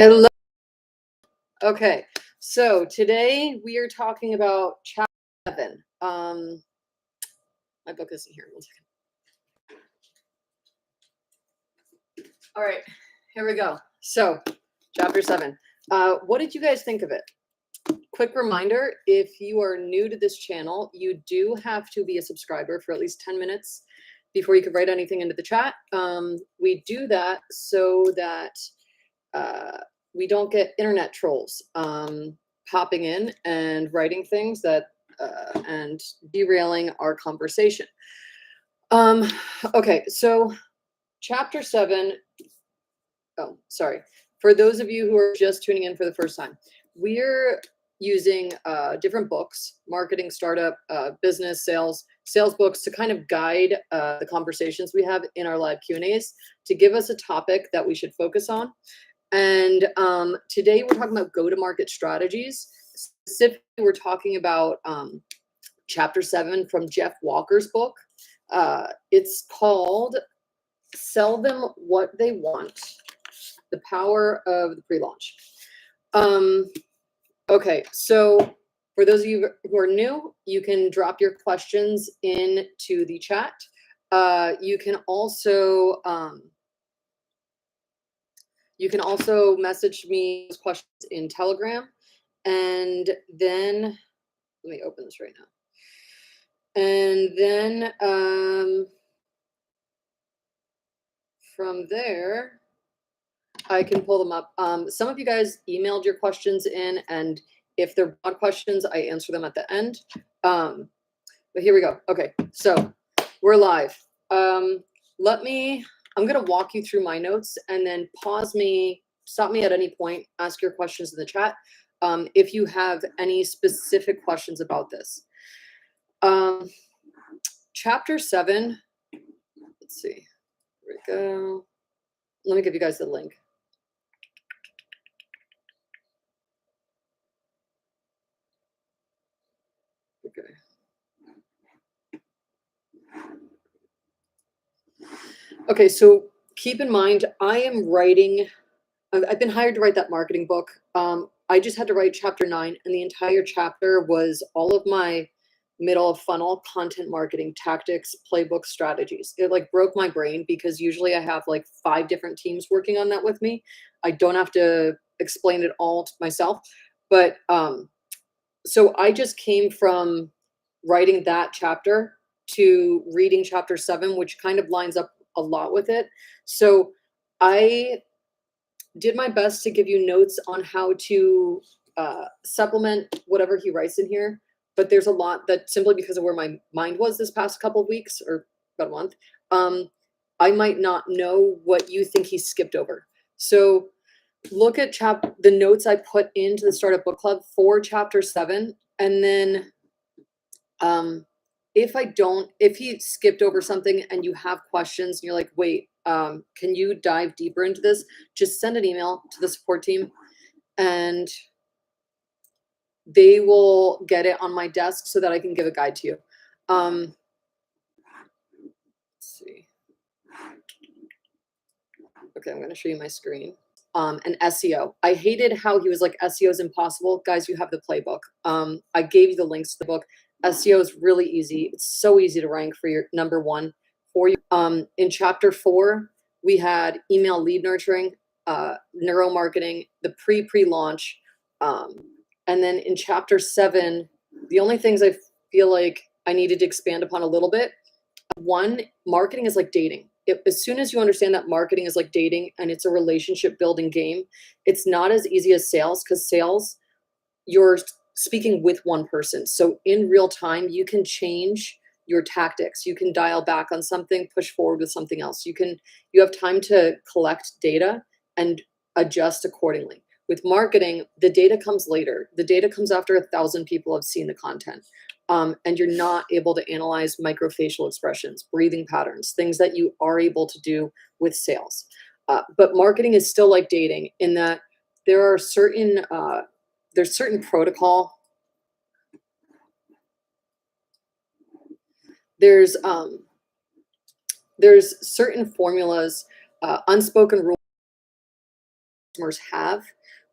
Hello. Okay, so today we are talking about chapter 7. My book isn't here. 1 second. All right, here we go. So, chapter 7. What did you guys think of it? Quick reminder, if you are new to this channel, you do have to be a subscriber for at least 10 minutes before you can write anything into the chat. We do that so that we don't get internet trolls popping in and writing things that and derailing our conversation. Okay, so chapter 7. Oh, sorry. For those of you who are just tuning in for the first time, we're using different books, marketing, startup, business, sales books to kind of guide the conversations we have in our live Q&As to give us a topic that we should focus on. And today we're talking about go-to-market strategies. Specifically, we're talking about chapter 7 from Jeff Walker's book. It's called Sell Them What They Want, The Power of the Pre-Launch. Okay, so for those of you who are new, you can drop your questions into the chat. You can also message me questions in Telegram, and then let me open this right now. And then from there, I can pull them up. Some of you guys emailed your questions in, and if they're broad questions, I answer them at the end. But here we go. Okay, so we're live. I'm gonna walk you through my notes and then pause me, stop me at any point, ask your questions in the chat if you have any specific questions about this. Chapter 7, let's see, here we go. Let me give you guys the link. Okay. Okay, so keep in mind, I've been hired to write that marketing book. I just had to write chapter 9, and the entire chapter was all of my middle of funnel content marketing tactics, playbook strategies. It like broke my brain because usually I have like 5 different teams working on that with me. I don't have to explain it all to myself. But so I just came from writing that chapter to reading chapter 7, which kind of lines up a lot with it. So I did my best to give you notes on how to supplement whatever he writes in here. But there's a lot that, simply because of where my mind was this past couple of weeks or about a month, I might not know what you think he skipped over. So look at the notes I put into the Startup Book Club for chapter 7. And then if he skipped over something and you have questions and you're like, wait, can you dive deeper into this? Just send an email to the support team and they will get it on my desk so that I can give a guide to you. Let's see. Okay, I'm going to show you my screen. And SEO. I hated how he was like, SEO is impossible. Guys, you have the playbook. I gave you the links to the book. SEO is really easy. It's so easy to rank for your number 1 for you. In chapter 4, we had email lead nurturing, neuromarketing, the pre-launch. And then in chapter 7, the only things I feel like I needed to expand upon a little bit. 1, marketing is like dating. As soon as you understand that marketing is like dating and it's a relationship building game, it's not as easy as sales, because sales, you're speaking with one person. So in real time, you can change your tactics. You can dial back on something, push forward with something else. You have time to collect data and adjust accordingly. With marketing, the data comes later. The data comes after 1,000 people have seen the content. And you're not able to analyze microfacial expressions, breathing patterns, things that you are able to do with sales. But marketing is still like dating in that there are certain protocol. There's certain formulas, unspoken rules customers have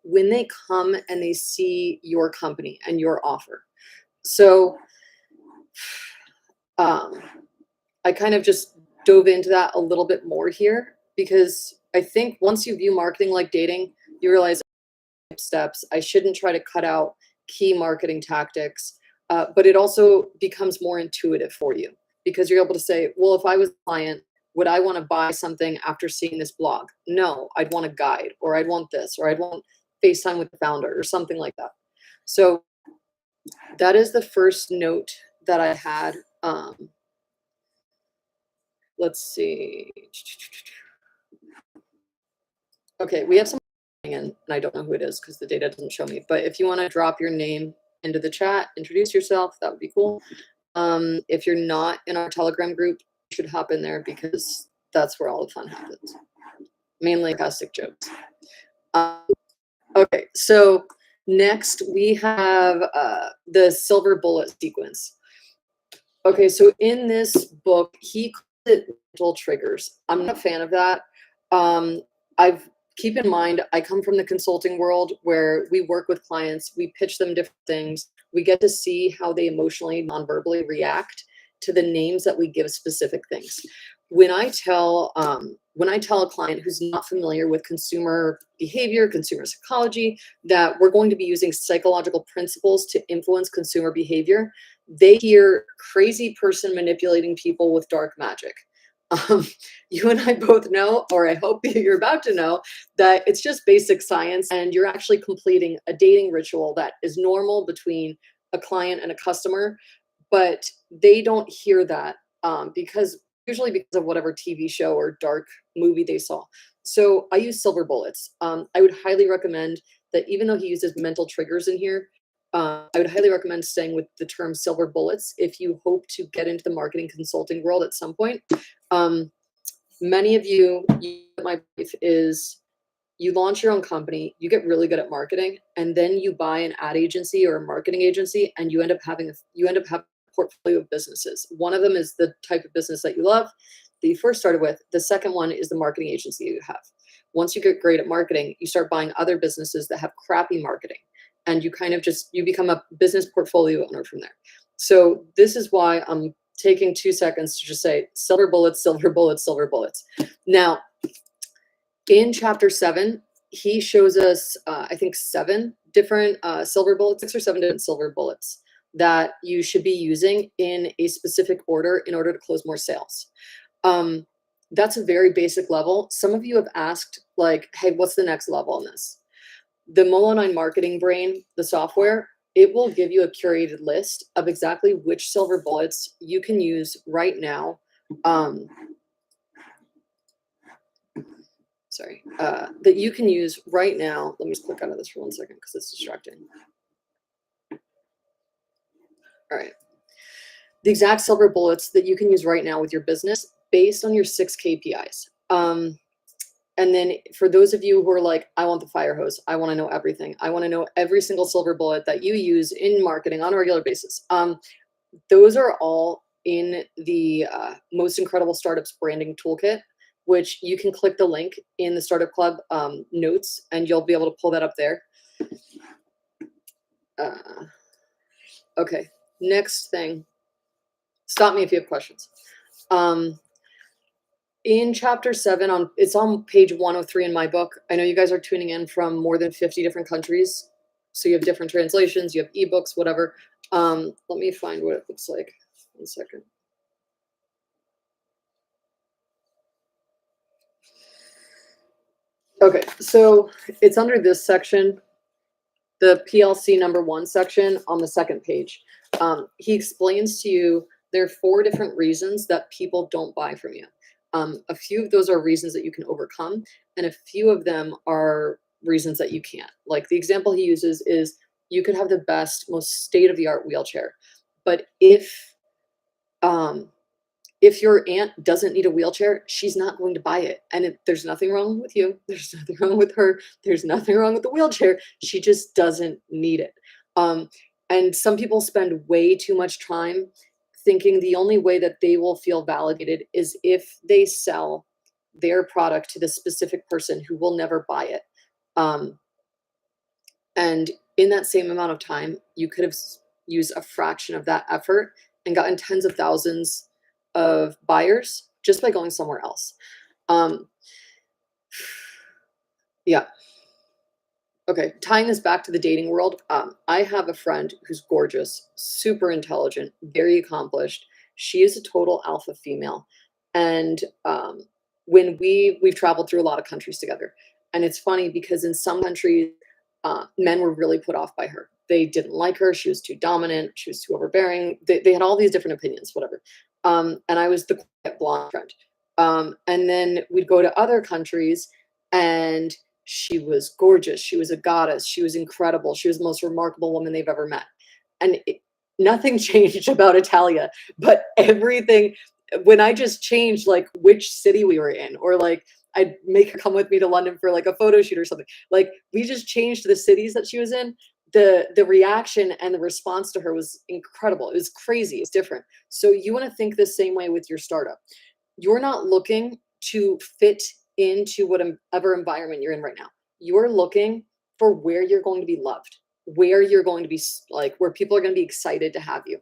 when they come and they see your company and your offer. So um, I kind of just dove into that a little bit more here because I think once you view marketing like dating, you realize steps. I shouldn't try to cut out key marketing tactics, but it also becomes more intuitive for you because you're able to say, well, if I was a client, would I want to buy something after seeing this blog? No, I'd want a guide, or I'd want this, or I'd want FaceTime with the founder, or something like that. So that is the first note that I had. Let's see. Okay, we have some in, and I don't know who it is because the data doesn't show me. But if you want to drop your name into the chat, introduce yourself, that would be cool. If you're not in our Telegram group, you should hop in there because that's where all the fun happens. Mainly sarcastic jokes. Okay, so next we have the silver bullet sequence. Okay, so in this book, he calls it mental triggers. I'm not a fan of that. Keep in mind, I come from the consulting world where we work with clients, we pitch them different things, we get to see how they emotionally, non-verbally react to the names that we give specific things. When I tell a client who's not familiar with consumer behavior, consumer psychology, that we're going to be using psychological principles to influence consumer behavior, they hear crazy person manipulating people with dark magic. You and I both know, or I hope you're about to know, that it's just basic science and you're actually completing a dating ritual that is normal between a client and a customer, but they don't hear that because of whatever TV show or dark movie they saw. So I use silver bullets. I would highly recommend that even though he uses mental triggers in here, I would highly recommend staying with the term silver bullets if you hope to get into the marketing consulting world at some point. Many of you, my belief is you launch your own company, you get really good at marketing, and then you buy an ad agency or a marketing agency, and you end up having a portfolio of businesses. One of them is the type of business that you love, that you first started with. The second one is the marketing agency you have. Once you get great at marketing, you start buying other businesses that have crappy marketing, and you kind of you become a business portfolio owner from there. So this is why I'm taking 2 seconds to just say silver bullets, silver bullets, silver bullets. Now, in chapter 7, he shows us, I think, 7 different silver bullets, 6 or 7 different silver bullets that you should be using in a specific order in order to close more sales. That's a very basic level. Some of you have asked, like, hey, what's the next level in this? The Molo9 Marketing Brain, the software, it will give you a curated list of exactly which silver bullets you can use right now. That you can use right now. Let me just click out of this for 1 second because it's distracting. All right. The exact silver bullets that you can use right now with your business based on your 6 KPIs. And then for those of you who are like, I want the fire hose, I want to know everything. I want to know every single silver bullet that you use in marketing on a regular basis. Those are all in the Most Incredible Startups Branding Toolkit, which you can click the link in the Startup Club notes, and you'll be able to pull that up there. Okay, next thing. Stop me if you have questions. In chapter 7, it's on page 103 in my book. I know you guys are tuning in from more than 50 different countries. So you have different translations, you have ebooks, whatever. Let me find what it looks like. 1 second. Okay, so it's under this section, the PLC number 1 section on the 2nd page. He explains to you there are 4 different reasons that people don't buy from you. A few of those are reasons that you can overcome, and a few of them are reasons that you can't. Like the example he uses is you could have the best, most state-of-the-art wheelchair, but if your aunt doesn't need a wheelchair, she's not going to buy it. And there's nothing wrong with you. There's nothing wrong with her. There's nothing wrong with the wheelchair. She just doesn't need it. And some people spend way too much time thinking the only way that they will feel validated is if they sell their product to the specific person who will never buy it. Um, and in that same amount of time, you could have used a fraction of that effort and gotten tens of thousands of buyers just by going somewhere else. Um, yeah. Okay, tying this back to the dating world, I have a friend who's gorgeous, super intelligent, very accomplished. She is a total alpha female, and when we've traveled through a lot of countries together, and it's funny because in some countries, men were really put off by her. They didn't like her. She was too dominant. She was too overbearing. They had all these different opinions, whatever. And I was the quiet blonde friend. And then we'd go to other countries, and she was gorgeous. She was a goddess. She was incredible. She was the most remarkable woman they've ever met. And nothing changed about Italia, but everything, when I just changed like which city we were in, or like I'd make her come with me to London for like a photo shoot or something. Like we just changed the cities that she was in. The reaction and the response to her was incredible. It was crazy. It's different. So you want to think the same way with your startup. You're not looking to fit into whatever environment you're in right now. You're looking for where you're going to be loved, where you're going to be like, where people are going to be excited to have you.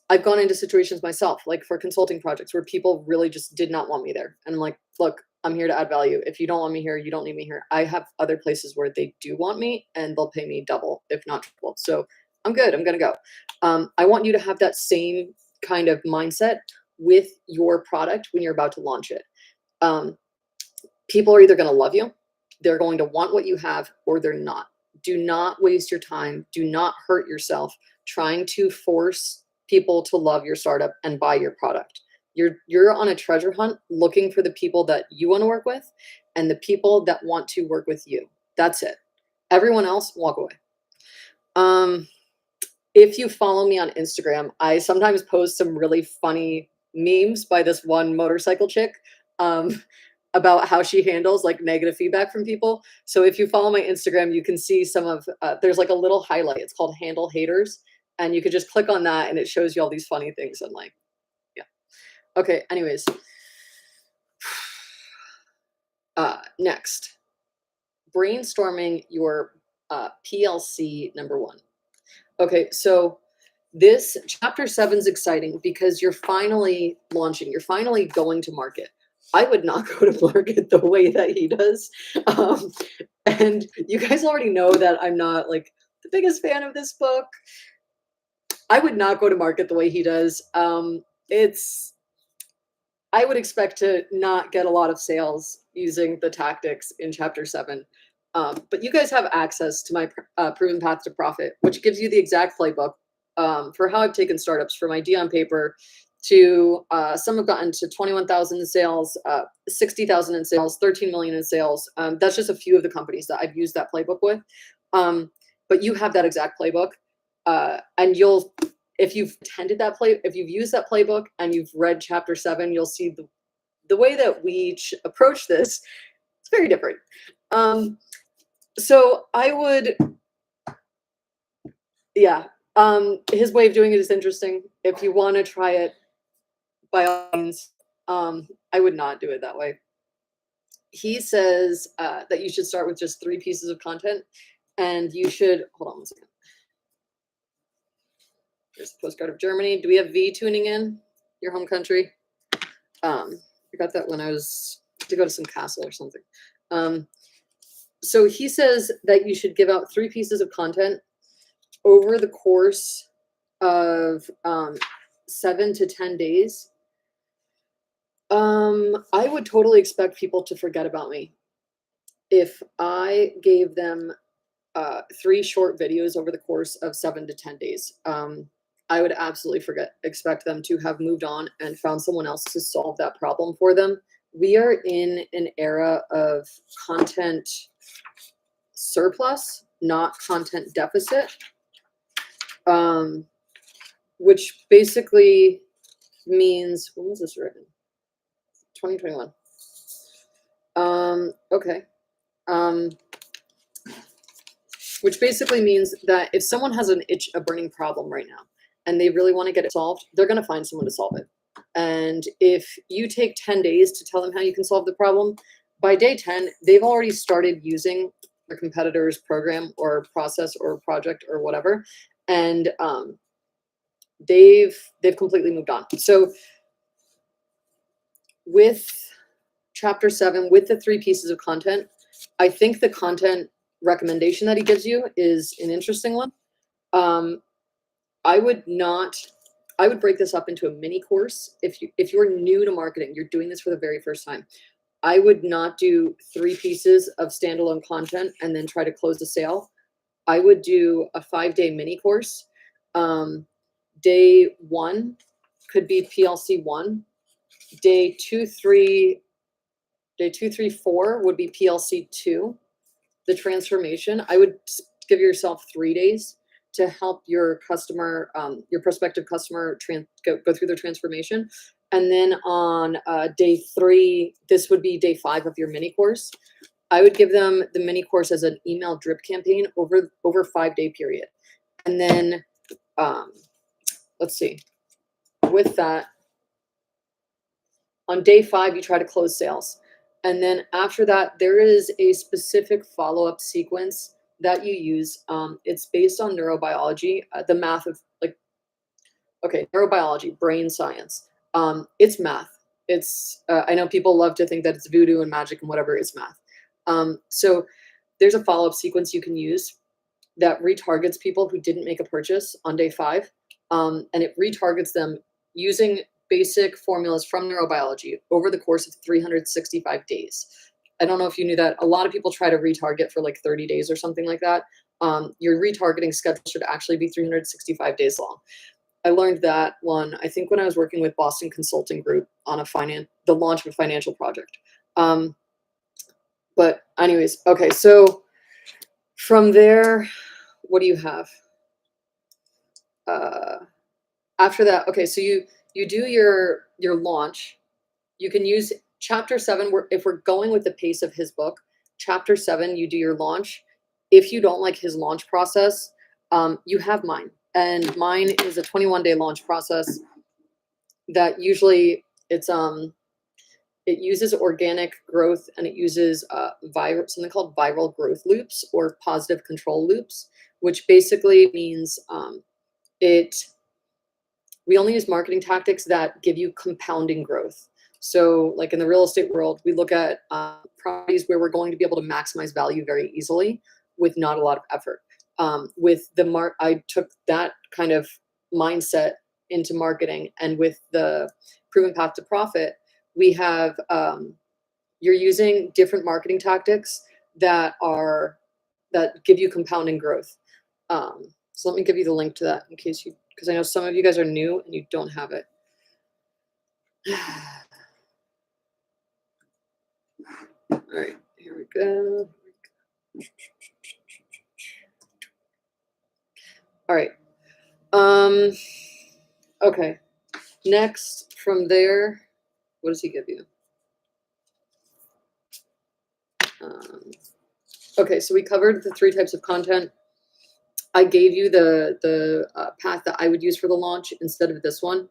I've gone into situations myself, like for consulting projects where people really just did not want me there. And I'm like, look, I'm here to add value. If you don't want me here, you don't need me here. I have other places where they do want me and they'll pay me double, if not triple. So I'm good. I'm going to go. I want you to have that same kind of mindset with your product when you're about to launch it. People are either going to love you, they're going to want what you have, or they're not. Do not waste your time. Do not hurt yourself trying to force people to love your startup and buy your product. You're on a treasure hunt looking for the people that you want to work with and the people that want to work with you. That's it. Everyone else, walk away. If you follow me on Instagram, I sometimes post some really funny memes by this one motorcycle chick about how she handles like negative feedback from people. So if you follow my Instagram, you can see some of, there's like a little highlight. It's called Handle Haters. And you could just click on that and it shows you all these funny things. And like, yeah. Okay, anyways. Next, brainstorming your PLC number 1. Okay, so this chapter 7 is exciting because you're finally launching. You're finally going to market. I would not go to market the way that he does. And you guys already know that I'm not like the biggest fan of this book. I would not go to market the way he does. I would expect to not get a lot of sales using the tactics in chapter 7. But you guys have access to my Proven Path to Profit, which gives you the exact playbook for how I've taken startups from idea on paper to some have gotten to 21,000 in sales, 60,000 in sales, 13 million in sales. That's just a few of the companies that I've used that playbook with. But you have that exact playbook, and if you've if you've used that playbook and you've read chapter 7, you'll see the way that we approach this. It's very different. So I would, yeah. His way of doing it is interesting. If you want to try it, by all means, I would not do it that way. He says that you should start with just 3 pieces of content, and you should, hold on one second. There's the postcard of Germany. Do we have V tuning in? Your home country? I got that when I was to go to some castle or something. So he says that you should give out 3 pieces of content over the course of 7 to 10 days. I would totally expect people to forget about me if I gave them 3 short videos over the course of 7 to 10 days. I would absolutely expect them to have moved on and found someone else to solve that problem for them. We are in an era of content surplus, not content deficit, which basically means, when was this written? 2021. Okay. Which basically means that if someone has a burning problem right now and they really want to get it solved, they're going to find someone to solve it. And if you take 10 days to tell them how you can solve the problem, by day 10, they've already started using their competitor's program or process or project or whatever, and they've completely moved on. So with chapter 7, with the 3 pieces of content, I think the content recommendation that he gives you is an interesting one. I would break this up into a mini course. If you're new to marketing, you're doing this for the very first time, I would not do 3 pieces of standalone content and then try to close the sale. I would do a 5-day mini course. Day 1 could be PLC 1. Day 2, 3, 4 would be PLC 2. The transformation, I would give yourself 3 days to help your customer, your prospective customer go through their transformation. And then on day 3, this would be day 5 of your mini course. I would give them the mini course as an email drip campaign over 5-day period. And then, let's see, with that, on day 5, you try to close sales. And then after that, there is a specific follow-up sequence that you use. It's based on neurobiology, the math of neurobiology, brain science. It's math. It's I know people love to think that it's voodoo and magic and whatever. It's math. So there's a follow-up sequence you can use that retargets people who didn't make a purchase on day 5, and it retargets them using basic formulas from neurobiology over the course of 365 days. I don't know if you knew that. A lot of people try to retarget for like 30 days or something like that. Your retargeting schedule should actually be 365 days long. I learned that one, I think, when I was working with Boston Consulting Group on the launch of a financial project. But anyways, okay, so from there, what do you have? After that, okay, so you do your launch. You can use chapter 7, if we're going with the pace of his book, chapter 7, you do your launch. If you don't like his launch process, you have mine. And mine is a 21-day launch process that usually it uses organic growth, and it uses something called viral growth loops or positive control loops, which basically means we only use marketing tactics that give you compounding growth. So like in the real estate world, we look at properties where we're going to be able to maximize value very easily with not a lot of effort. I took that kind of mindset into marketing, and with the Proven Path to Profit, we have you're using different marketing tactics that give you compounding growth. So let me give you the link to that in case because I know some of you guys are new and you don't have it. All right, here we go. All right. Okay. Next, from there, what does he give you? Okay, so we covered the 3 types of content. I gave you the path that I would use for the launch instead of this one.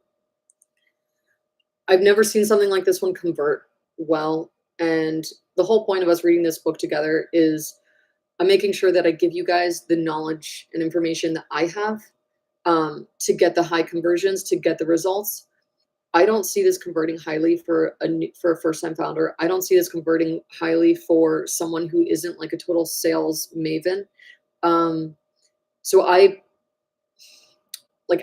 I've never seen something like this one convert well. And the whole point of us reading this book together is I'm making sure that I give you guys the knowledge and information that I have to get the high conversions, to get the results. I don't see this converting highly for a first-time founder. I don't see this converting highly for someone who isn't like a total sales maven. So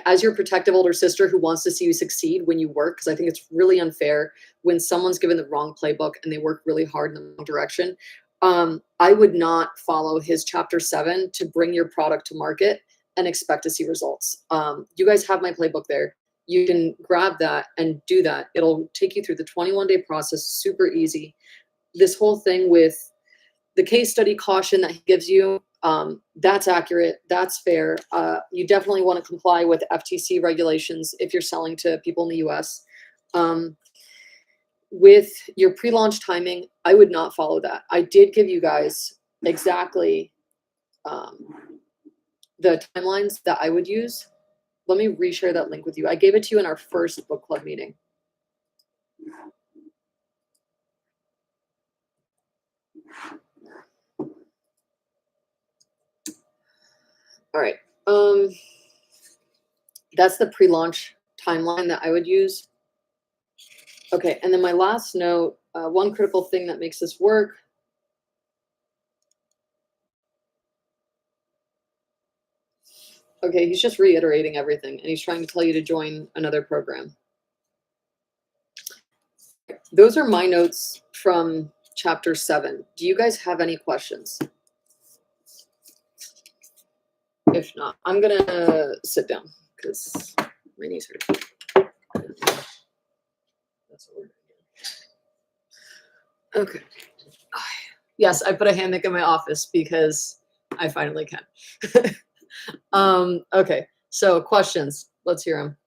as your protective older sister who wants to see you succeed when you work, because I think it's really unfair when someone's given the wrong playbook and they work really hard in the wrong direction. I would not follow his chapter 7 to bring your product to market and expect to see results. You guys have my playbook there. You can grab that and do that. It'll take you through the 21-day process, super easy. This whole thing with the case study caution that he gives you, that's accurate, that's fair. You definitely want to comply with FTC regulations if you're selling to people in the US. With your pre-launch timing, I would not follow that. I did give you guys exactly the timelines that I would use. Let me reshare that link with you. I gave it to you in our first book club meeting. All right. That's the pre-launch timeline that I would use. Okay, and then my last note, one critical thing that makes this work. Okay, he's just reiterating everything, and he's trying to tell you to join another program. Those are my notes from chapter 7. Do you guys have any questions? If not, I'm gonna sit down because my knees hurt. That's what we're doing. Okay. Yes, I put a hammock in my office because I finally can. Okay, so questions. Let's hear them.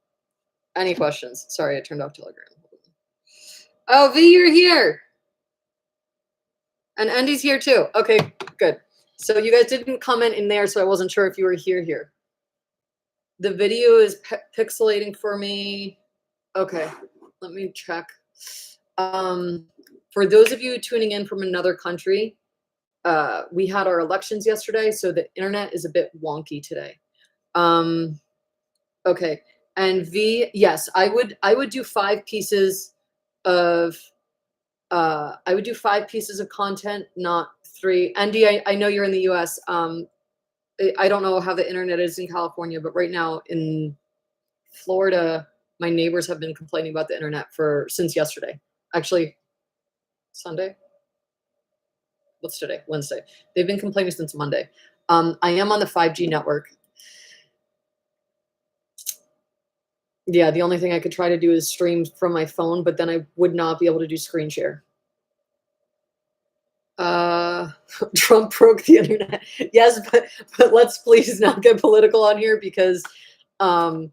Any questions? Sorry, I turned off Telegram. Oh, V, you're here. And Andy's here too. Okay, good. So you guys didn't comment in there, so I wasn't sure if you were here. The video is pixelating for me. Okay, let me check. For those of you tuning in from another country, we had our elections yesterday, so the internet is a bit wonky today. Okay, and V, yes, I would do 5 pieces of I would do 5 pieces of content, not 3. Andy, I know you're in the US. I don't know how the internet is in California, but right now in Florida, my neighbors have been complaining about the internet since yesterday. Actually, Sunday? What's today? Wednesday. They've been complaining since Monday. I am on the 5G network. Yeah, the only thing I could try to do is stream from my phone, but then I would not be able to do screen share. Trump broke the internet. Yes, but let's please not get political on here because I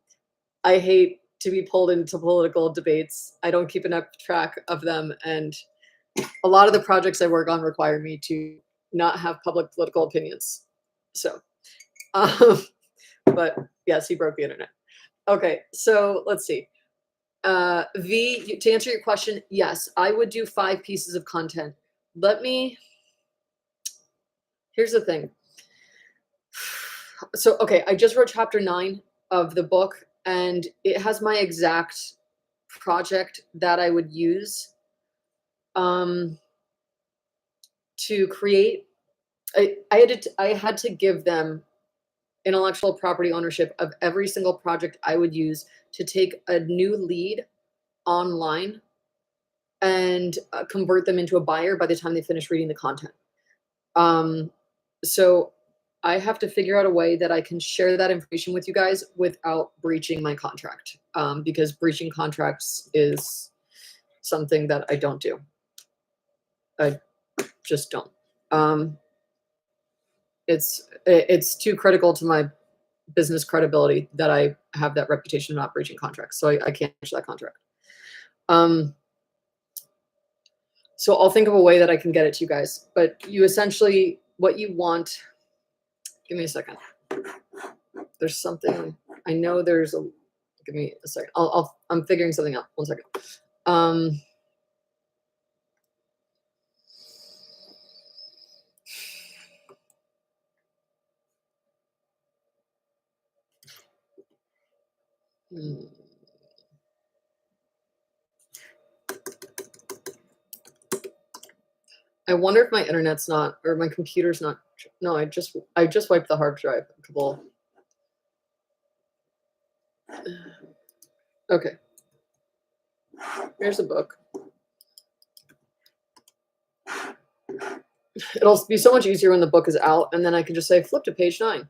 hate to be pulled into political debates. I don't keep enough track of them, and a lot of the projects I work on require me to not have public political opinions. So, but yes, he broke the internet. Okay, so let's see. V, to answer your question, yes, I would do 5 pieces of content. Here's the thing. So, okay, I just wrote chapter 9 of the book, and it has my exact project that I would use to create. I had to give them intellectual property ownership of every single project I would use to take a new lead online and convert them into a buyer by the time they finish reading the content. So I have to figure out a way that I can share that information with you guys without breaching my contract, because breaching contracts is something that I don't do. I just don't. It's too critical to my business credibility that I have that reputation of not breaching contracts. So I can't breach that contract. So I'll think of a way that I can get it to you guys. But you essentially, what you want, give me a second. There's something, I know there's a, give me a second. I'm figuring something out. 1 second. I wonder if my internet's not, or my computer's not. No, I just wiped the hard drive. A couple. Okay. Here's a book. It'll be so much easier when the book is out, and then I can just say flip to page 9.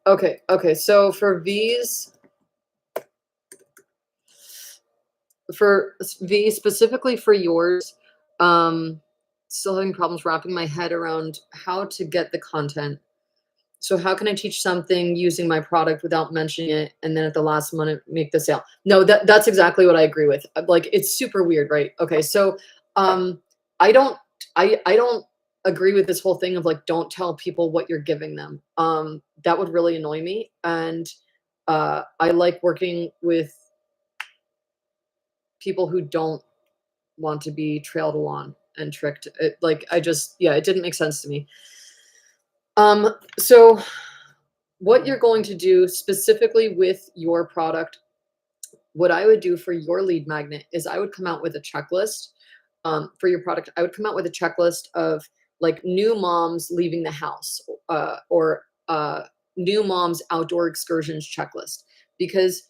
Okay. So for V's, for V specifically for yours, still having problems wrapping my head around how to get the content. So how can I teach something using my product without mentioning it, and then at the last minute make the sale? No, that's exactly what I agree with. Like, it's super weird, right? Okay, so I don't agree with this whole thing of like, don't tell people what you're giving them. That would really annoy me, and I like working with people who don't want to be trailed along. and tricked. It, like, I just, yeah, it didn't make sense to me. So what you're going to do specifically with your product, what I would do for your lead magnet is I would come out with a checklist for your product. I would come out with a checklist of like new moms leaving the house, or new moms outdoor excursions checklist. Because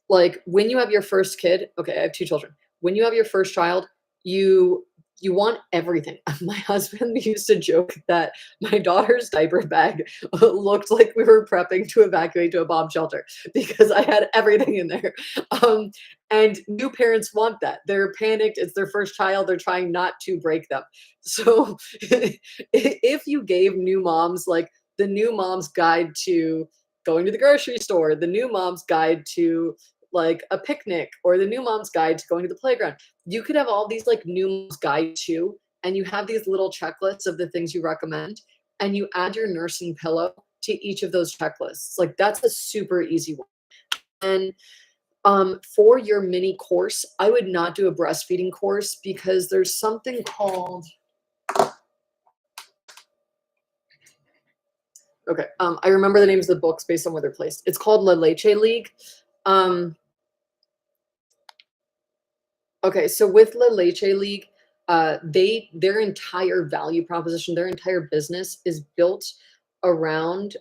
like when you have your first kid, okay, I have two children. When you have your first child, you you want everything. My husband used to joke that my daughter's diaper bag looked like we were prepping to evacuate to a bomb shelter because I had everything in there. Um, and new parents want that. They're panicked. It's their first child. They're trying not to break them. So if you gave new moms like the new mom's guide to going to the grocery store, the new mom's guide to like a picnic, or the new mom's guide to going to the playground, you could have all these like new mom's guide too, and you have these little checklists of the things you recommend, and you add your nursing pillow to each of those checklists. Like that's a super easy one. And for your mini course, I would not do a breastfeeding course because there's something called, okay, I remember the names of the books based on where they're placed. It's called La Leche League. Um, Okay, so with La Leche League, their entire value proposition, their entire business is built around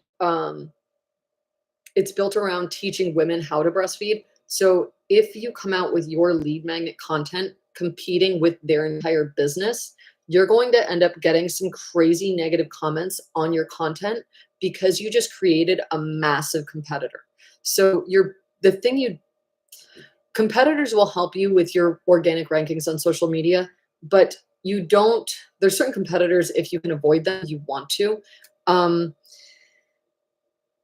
it's built around teaching women how to breastfeed. So if you come out with your lead magnet content competing with their entire business, you're going to end up getting some crazy negative comments on your content because you just created a massive competitor. So the thing you competitors will help you with your organic rankings on social media, but you don't, there's certain competitors, if you can avoid them, you want to. Um,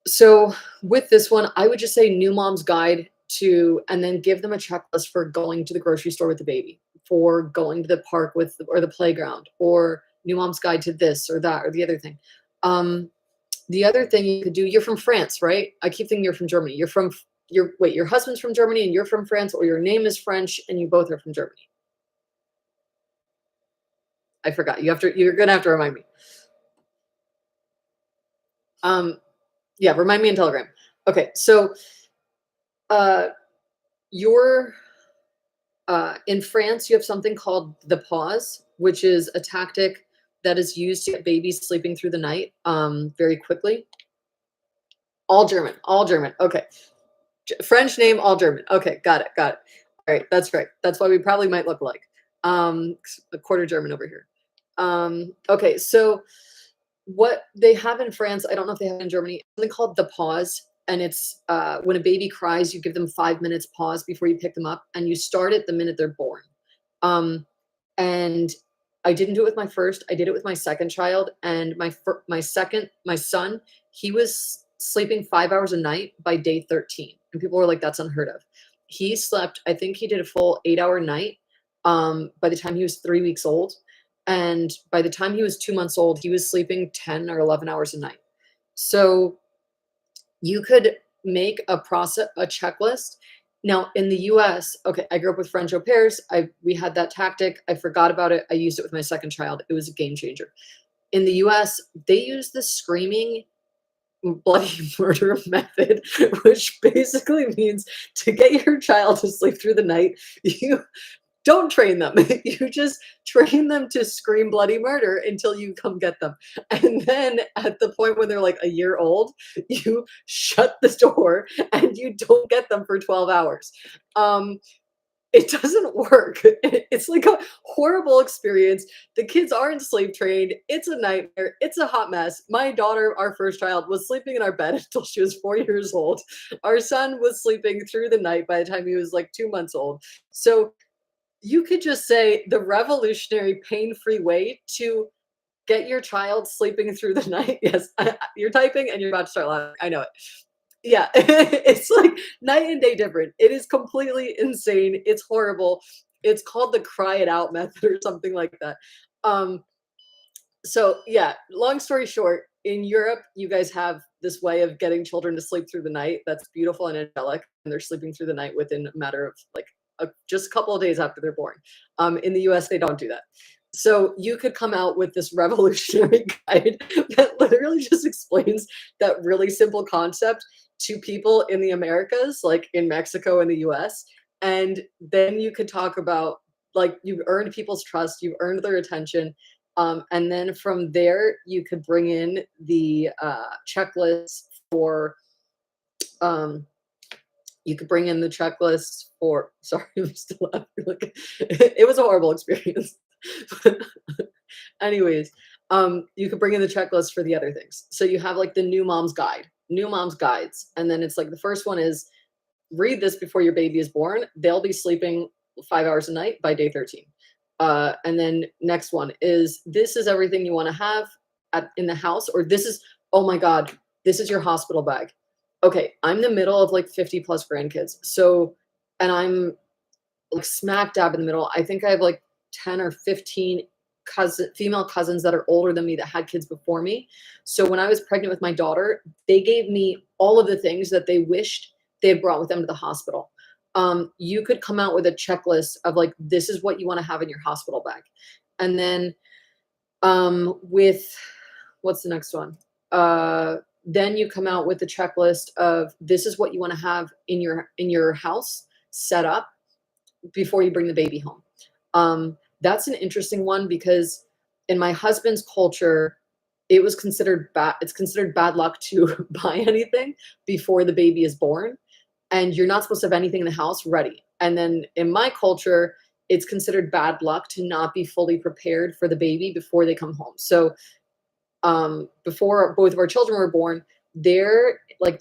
so with this one, I would just say new mom's guide to, and then give them a checklist for going to the grocery store with the baby, for going to the park with, or the playground, or new mom's guide to this or that or the other thing. The other thing you could do, you're from France, right? I keep thinking you're from Germany. You're from, wait, your husband's from Germany and you're from France, or your name is French and you both are from Germany. I forgot. You're gonna have to remind me. Um, yeah, remind me in Telegram. Okay, so uh, you're in France. You have something called the pause, which is a tactic that is used to get babies sleeping through the night very quickly. All German, all German. Okay, French name, all German. Okay, got it, got it. All right, that's great. That's why we probably might look alike. A quarter German over here. Okay, so what they have in France, I don't know if they have it in Germany, something called the pause. And it's when a baby cries, you give them 5 minutes pause before you pick them up, and you start it the minute they're born. Um, and I didn't do it with my first. I did it with my second child, and my son, he was sleeping 5 hours a night by day 13, and people were like, "That's unheard of." He slept. I think he did a full 8 hour night. By the time he was 3 weeks old, and by the time he was 2 months old, he was sleeping 10 or 11 hours a night. So you could make a checklist. Now in the US, okay, I grew up with French au pairs. We had that tactic. I forgot about it. I used it with my second child. It was a game changer. In the US, they use the screaming bloody murder method, which basically means to get your child to sleep through the night, you don't train them. You just train them to scream bloody murder until you come get them. And then at the point when they're like a year old, you shut the door and you don't get them for 12 hours. Um, it doesn't work. It's like a horrible experience. The kids aren't sleep trained. It's a nightmare. It's a hot mess. My daughter, our first child, was sleeping in our bed until she was 4 years old. Our son was sleeping through the night by the time he was like 2 months old. So you could just say the revolutionary pain-free way to get your child sleeping through the night. Yes, you're typing and you're about to start laughing. I know it. Yeah, it's like night and day different. It is completely insane. It's horrible. It's called the cry it out method or something like that. Um, so yeah, long story short, in Europe, you guys have this way of getting children to sleep through the night. That's beautiful and angelic, and they're sleeping through the night within a matter of like just a couple of days after they're born. In the US, they don't do that. So you could come out with this revolutionary guide that literally just explains that really simple concept to people in the Americas, like in Mexico and the US. And then you could talk about, like, you've earned people's trust, you've earned their attention. And then from there, you could bring in the checklists for, um, you could bring in the checklist for, sorry, I'm still laughing. Like, it was a horrible experience. Anyways, you could bring in the checklist for the other things. So you have like the new mom's guide, new mom's guides. And then it's like the first one is read this before your baby is born. They'll be sleeping 5 hours a night by day 13. And then next one is this is everything you want to have in the house, or this is, oh my God, this is your hospital bag. Okay, I'm the middle of like 50 plus grandkids. So, and I'm like smack dab in the middle. I think I have like 10 or 15 female cousins that are older than me that had kids before me. So when I was pregnant with my daughter, they gave me all of the things that they wished they had brought with them to the hospital. You could come out with a checklist of like, this is what you want to have in your hospital bag. And then with what's the next one? Then you come out with the checklist of this is what you want to have in your house set up before you bring the baby home. That's an interesting one because in my husband's culture, it was considered bad. It's considered bad luck to buy anything before the baby is born, and you're not supposed to have anything in the house ready. And then in my culture, it's considered bad luck to not be fully prepared for the baby before they come home. So before both of our children were born, they're like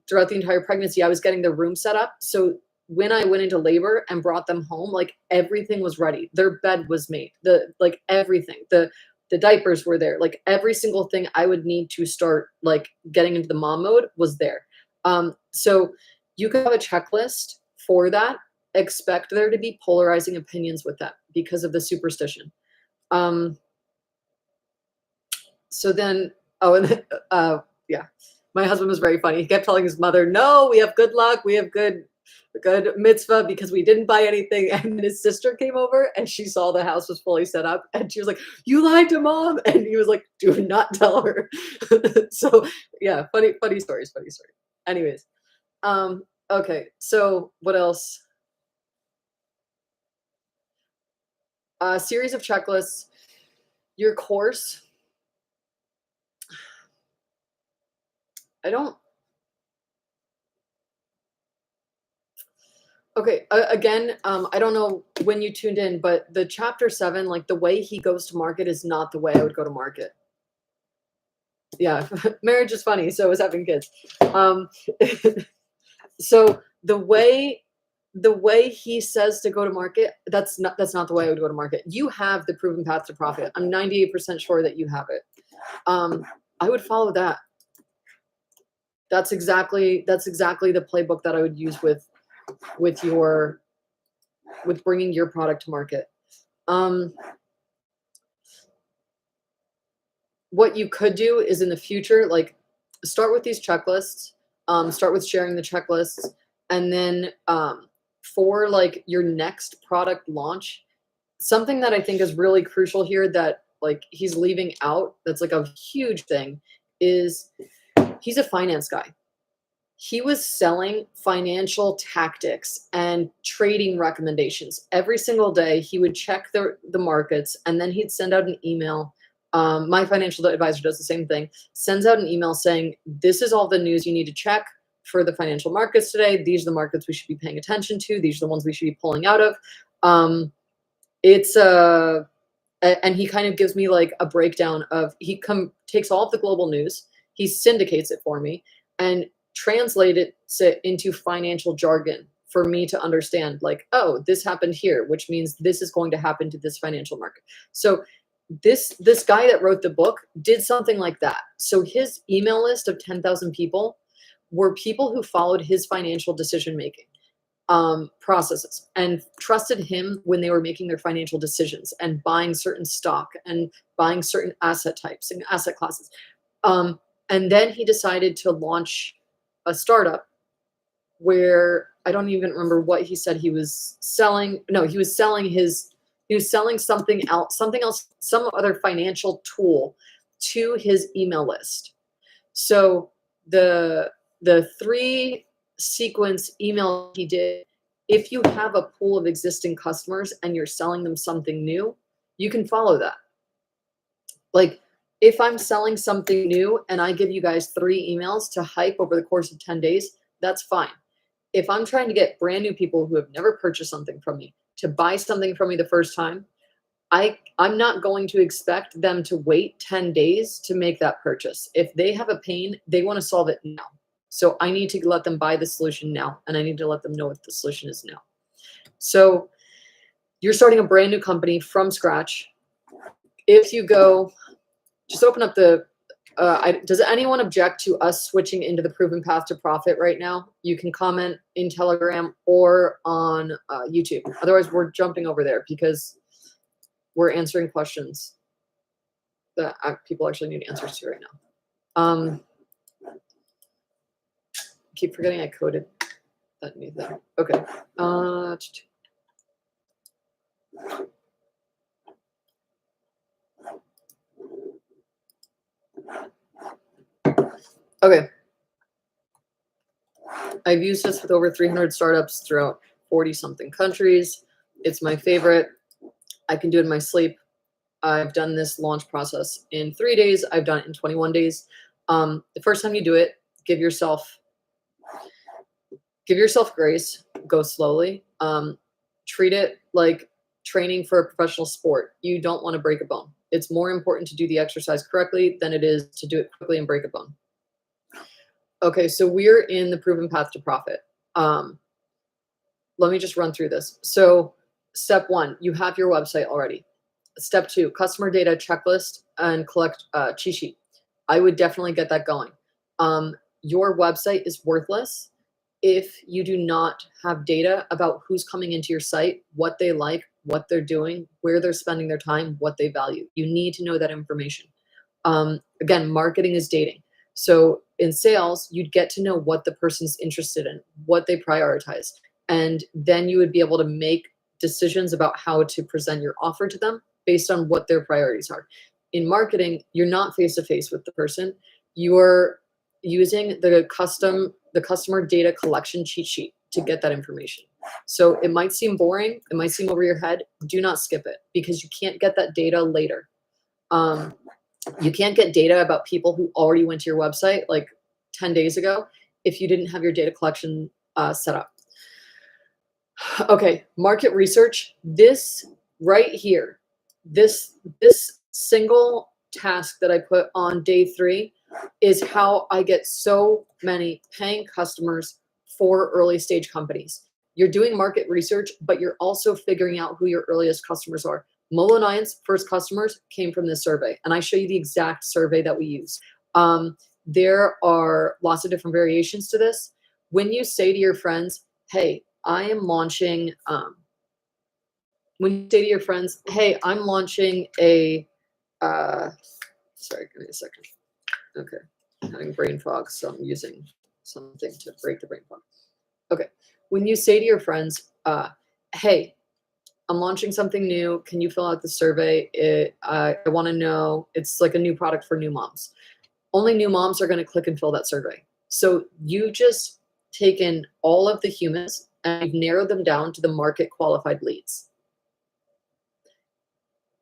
throughout the entire pregnancy, I was getting the room set up. So when I went into labor and brought them home, like everything was ready. Their bed was made. Like everything. The diapers were there. Like every single thing I would need to start like getting into the mom mode was there. So you could have a checklist for that. Expect there to be polarizing opinions with that because of the superstition. So then, oh, and yeah, my husband was very funny. He kept telling his mother, "No, we have good luck. We have good mitzvah because we didn't buy anything." And his sister came over and she saw the house was fully set up and she was like, "You lied to mom." And he was like, "Do not tell her." So yeah, funny stories. Anyways, okay. So what else? A series of checklists. Your course. I don't. Okay, again, I don't know when you tuned in, but the chapter 7, like the way he goes to market is not the way I would go to market. Yeah, marriage is funny, so is having kids. So the way he says to go to market, that's not the way I would go to market. You have the proven path to profit. I'm 98% sure that you have it. I would follow that. That's exactly the playbook that I would use with bringing your product to market. What you could do is in the future, like start with these checklists, start with sharing the checklists, and then for like your next product launch, something that I think is really crucial here that like he's leaving out, that's like a huge thing, is he's a finance guy. He was selling financial tactics and trading recommendations every single day. He would check the markets and then he'd send out an email. My financial advisor does the same thing, sends out an email saying, this is all the news you need to check for the financial markets today. These are the markets we should be paying attention to. These are the ones we should be pulling out of. And he kind of gives me like a breakdown of, takes all of the global news, he syndicates it for me and translates it into financial jargon for me to understand, like, oh, this happened here, which means this is going to happen to this financial market. So this guy that wrote the book did something like that. So his email list of 10,000 people were people who followed his financial decision making processes and trusted him when they were making their financial decisions and buying certain stock and buying certain asset types and asset classes. And then he decided to launch a startup where I don't even remember what he said he was selling. No, he was selling his He was selling something else, some other financial tool to his email list. So the 3 sequence email he did, if you have a pool of existing customers and you're selling them something new, you can follow that. Like, if I'm selling something new and I give you guys 3 emails to hype over the course of 10 days, that's fine. If I'm trying to get brand new people who have never purchased something from me to buy something from me the first time, I'm not going to expect them to wait 10 days to make that purchase. If they have a pain, they want to solve it now. So I need to let them buy the solution now, and I need to let them know what the solution is now. So you're starting a brand new company from scratch. If you go, just open up the, does anyone object to us switching into the proven path to profit right now? You can comment in Telegram or on YouTube. Otherwise, we're jumping over there because we're answering questions that people actually need answers to right now. Keep forgetting I coded that new thing. Okay. Okay. I've used this with over 300 startups throughout 40 something countries. It's my favorite. I can do it in my sleep. I've done this launch process in 3 days. I've done it in 21 days. The first time you do it, give yourself grace. Go slowly. Treat it like training for a professional sport. You don't want to break a bone. It's more important to do the exercise correctly than it is to do it quickly and break a bone. Okay, so we're in the proven path to profit. Let me just run through this. So step 1, you have your website already. Step 2, customer data checklist and collect cheat sheet. I would definitely get that going. Your website is worthless if you do not have data about who's coming into your site, what they like, what they're doing, where they're spending their time, what they value. You need to know that information. Again, marketing is dating. So in sales, you'd get to know what the person's interested in, what they prioritize, and then you would be able to make decisions about how to present your offer to them based on what their priorities are. In marketing, you're not face-to-face with the person. You're using the customer data collection cheat sheet to get that information. So it might seem boring, it might seem over your head. Do not skip it because you can't get that data later. You can't get data about people who already went to your website like 10 days ago if you didn't have your data collection set up. Okay, market research. This right here, this single task that I put on day 3 is how I get so many paying customers for early stage companies. You're doing market research, but you're also figuring out who your earliest customers are. Molo Nyan's first customers came from this survey, and I show you the exact survey that we use. There are lots of different variations to this. When you say to your friends, hey, I am launching, when you say to your friends, hey, I'm launching a, sorry, give me a second. Okay, I'm having brain fog, so I'm using something to break the brain fog. Okay, when you say to your friends, hey, I'm launching something new. Can you fill out the survey? I want to know, it's like a new product for new moms. Only new moms are going to click and fill that survey. So you just taken all of the humans and you've narrowed them down to the market qualified leads.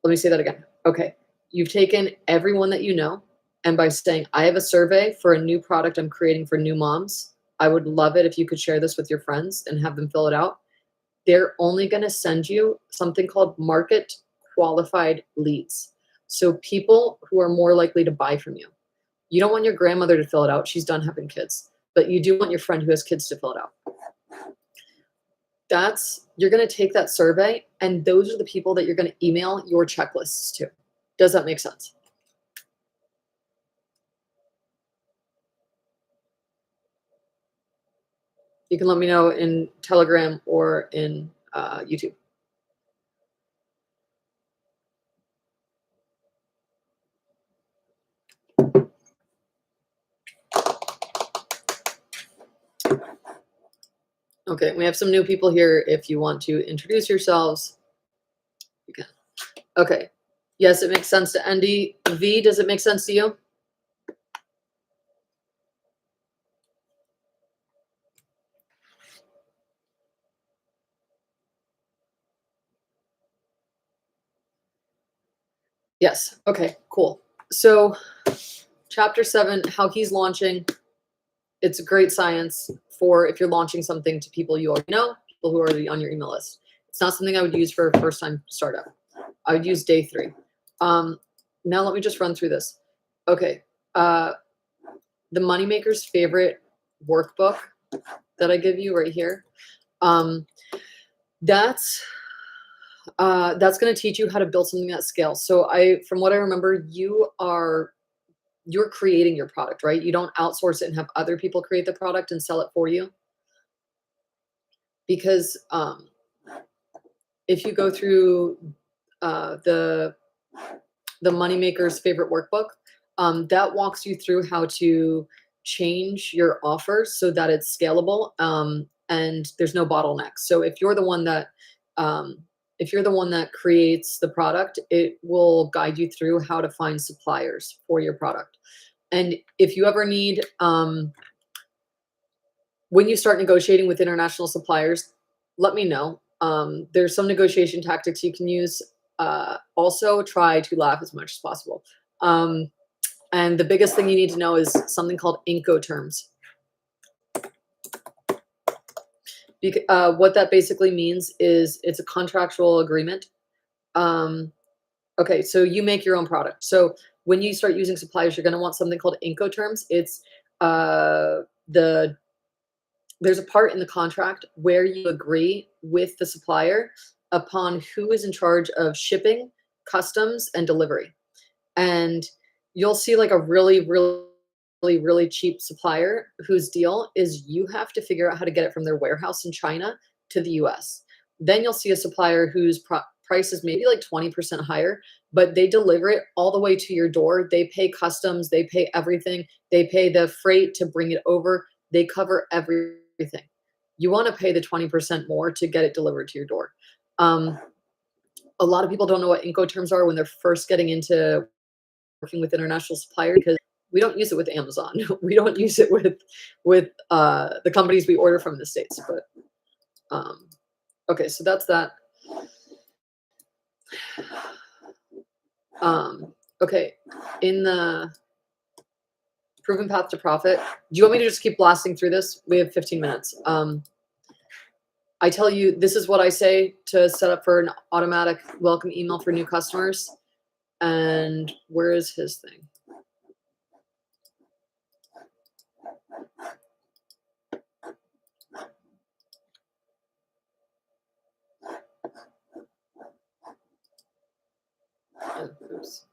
Let me say that again. Okay. You've taken everyone that you know, and by saying, I have a survey for a new product I'm creating for new moms. I would love it if you could share this with your friends and have them fill it out. They're only going to send you something called market qualified leads. So people who are more likely to buy from you. You don't want your grandmother to fill it out. She's done having kids, but you do want your friend who has kids to fill it out. You're going to take that survey, and those are the people that you're going to email your checklists to. Does that make sense? You can let me know in Telegram or in YouTube. Okay, we have some new people here. If you want to introduce yourselves, you Okay. Yes, it makes sense to Andy. V, does it make sense to you? Yes. Okay, cool. So chapter 7, how he's launching. It's great science for if you're launching something to people you already know, people who are already on your email list. It's not something I would use for a first time startup. I would use day 3. Now let me just run through this. Okay. The Moneymaker's favorite workbook that I give you right here. That's going to teach you how to build something that scales. So from what I remember, you're creating your product, right? You don't outsource it and have other people create the product and sell it for you. Because if you go through the Moneymaker's favorite workbook, that walks you through how to change your offer so that it's scalable, and there's no bottlenecks. So if you're the one that creates the product, it will guide you through how to find suppliers for your product. And if you ever need, when you start negotiating with international suppliers, let me know. There's some negotiation tactics you can use. Also, try to laugh as much as possible. And the biggest thing you need to know is something called Incoterms. What that basically means is it's a contractual agreement. Okay, so you make your own product. So when you start using suppliers, you're going to want something called Incoterms. It's there's a part in the contract where you agree with the supplier upon who is in charge of shipping, customs, and delivery. And you'll see like a really cheap supplier whose deal is you have to figure out how to get it from their warehouse in China to the US. Then you'll see a supplier whose price is maybe like 20% higher, but they deliver it all the way to your door. They pay customs, they pay everything, they pay the freight to bring it over, they cover everything. You want to pay the 20% more to get it delivered to your door. A lot of people don't know what Incoterms are when they're first getting into working with international suppliers, because we don't use it with Amazon. We don't use it with the companies we order from in the States. But okay, so that's that. Okay, in the Proven Path to Profit, do you want me to just keep blasting through this? We have 15 minutes. I tell you, this is what I say to set up for an automatic welcome email for new customers. And where is his thing? Oh, oops.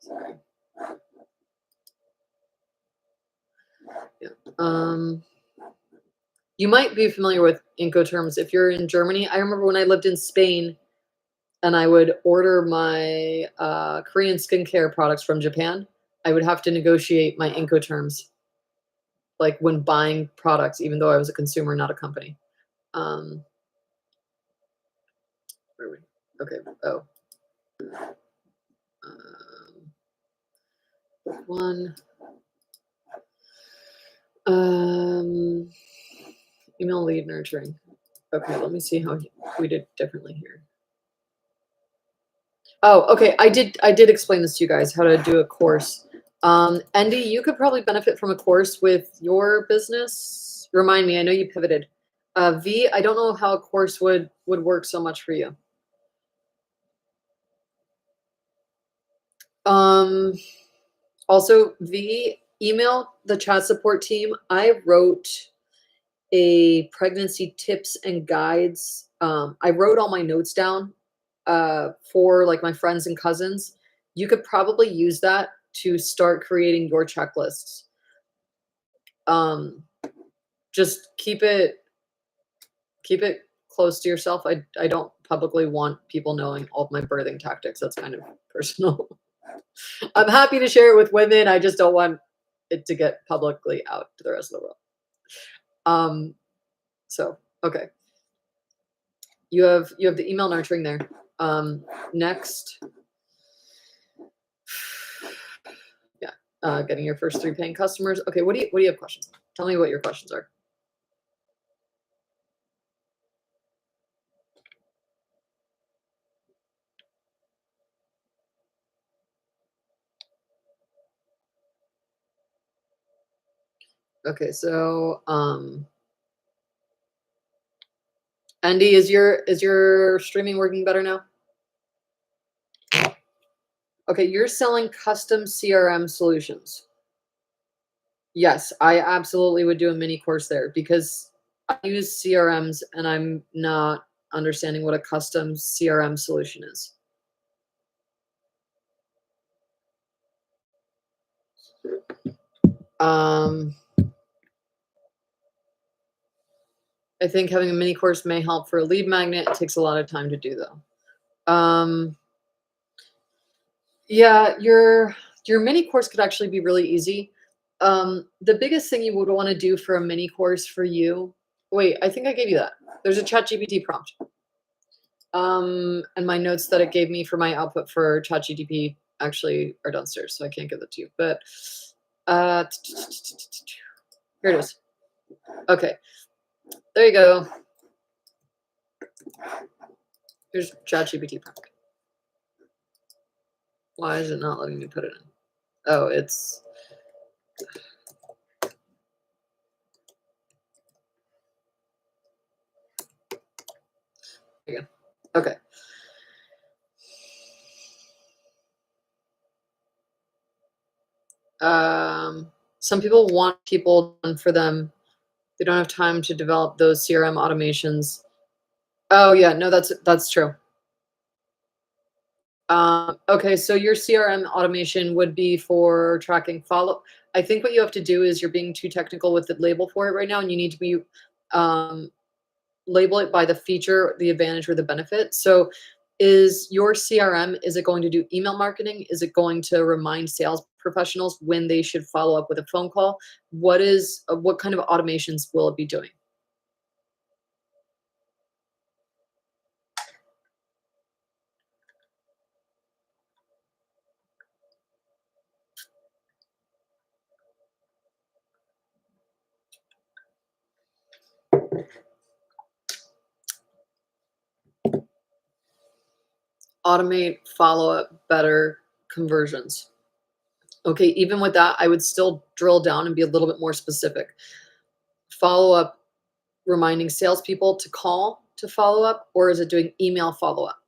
Sorry. Yeah. You might be familiar with Incoterms if you're in Germany. I remember when I lived in Spain and I would order my Korean skincare products from Japan, I would have to negotiate my Incoterms, like when buying products, even though I was a consumer, not a company. Where are we? Okay. Oh. One. Email lead nurturing. Okay, let me see how we did differently here. Oh, okay. I did explain this to you guys, how to do a course. Andy, you could probably benefit from a course with your business. Remind me, I know you pivoted. V, I don't know how a course would work so much for you. Also, V, email the chat support team. I wrote a pregnancy tips and guides. I wrote all my notes down for like my friends and cousins. You could probably use that to start creating your checklists. Just keep it close to yourself. I don't publicly want people knowing all of my birthing tactics. That's kind of personal. I'm happy to share it with women. I just don't want it to get publicly out to the rest of the world. So, okay. You have the email nurturing there. Next, yeah, getting your first 3 paying customers. Okay, what do you have questions on? Tell me what your questions are. Okay, so Andy, is your streaming working better now? Okay, you're selling custom CRM solutions. Yes, I absolutely would do a mini course there because I use CRMs and I'm not understanding what a custom CRM solution is. I think having a mini course may help for a lead magnet. It takes a lot of time to do though. Yeah, your mini course could actually be really easy. The biggest thing you would want to do for a mini course for you. Wait, I think I gave you that. There's a ChatGPT prompt. And my notes that it gave me for my output for ChatGPT actually are downstairs, so I can't give that to you. But here it is. Okay, there you go. Here's ChatGPT prompt. Why is it not letting me put it in? Oh, it's. There you go. Okay. Some people want people done for them. They don't have time to develop those CRM automations. Oh yeah, no, that's true. Okay, so your CRM automation would be for tracking follow. I think what you have to do is you're being too technical with the label for it right now, and you need to be um, label it by the feature, the advantage, or the benefit. So, is your CRM, is it going to do email marketing? Is it going to remind sales professionals when they should follow up with a phone call? What kind of automations will it be doing? Automate follow-up, better conversions. Okay, even with that, I would still drill down and be a little bit more specific. Follow-up, reminding salespeople to call to follow up, or is it doing email follow-up?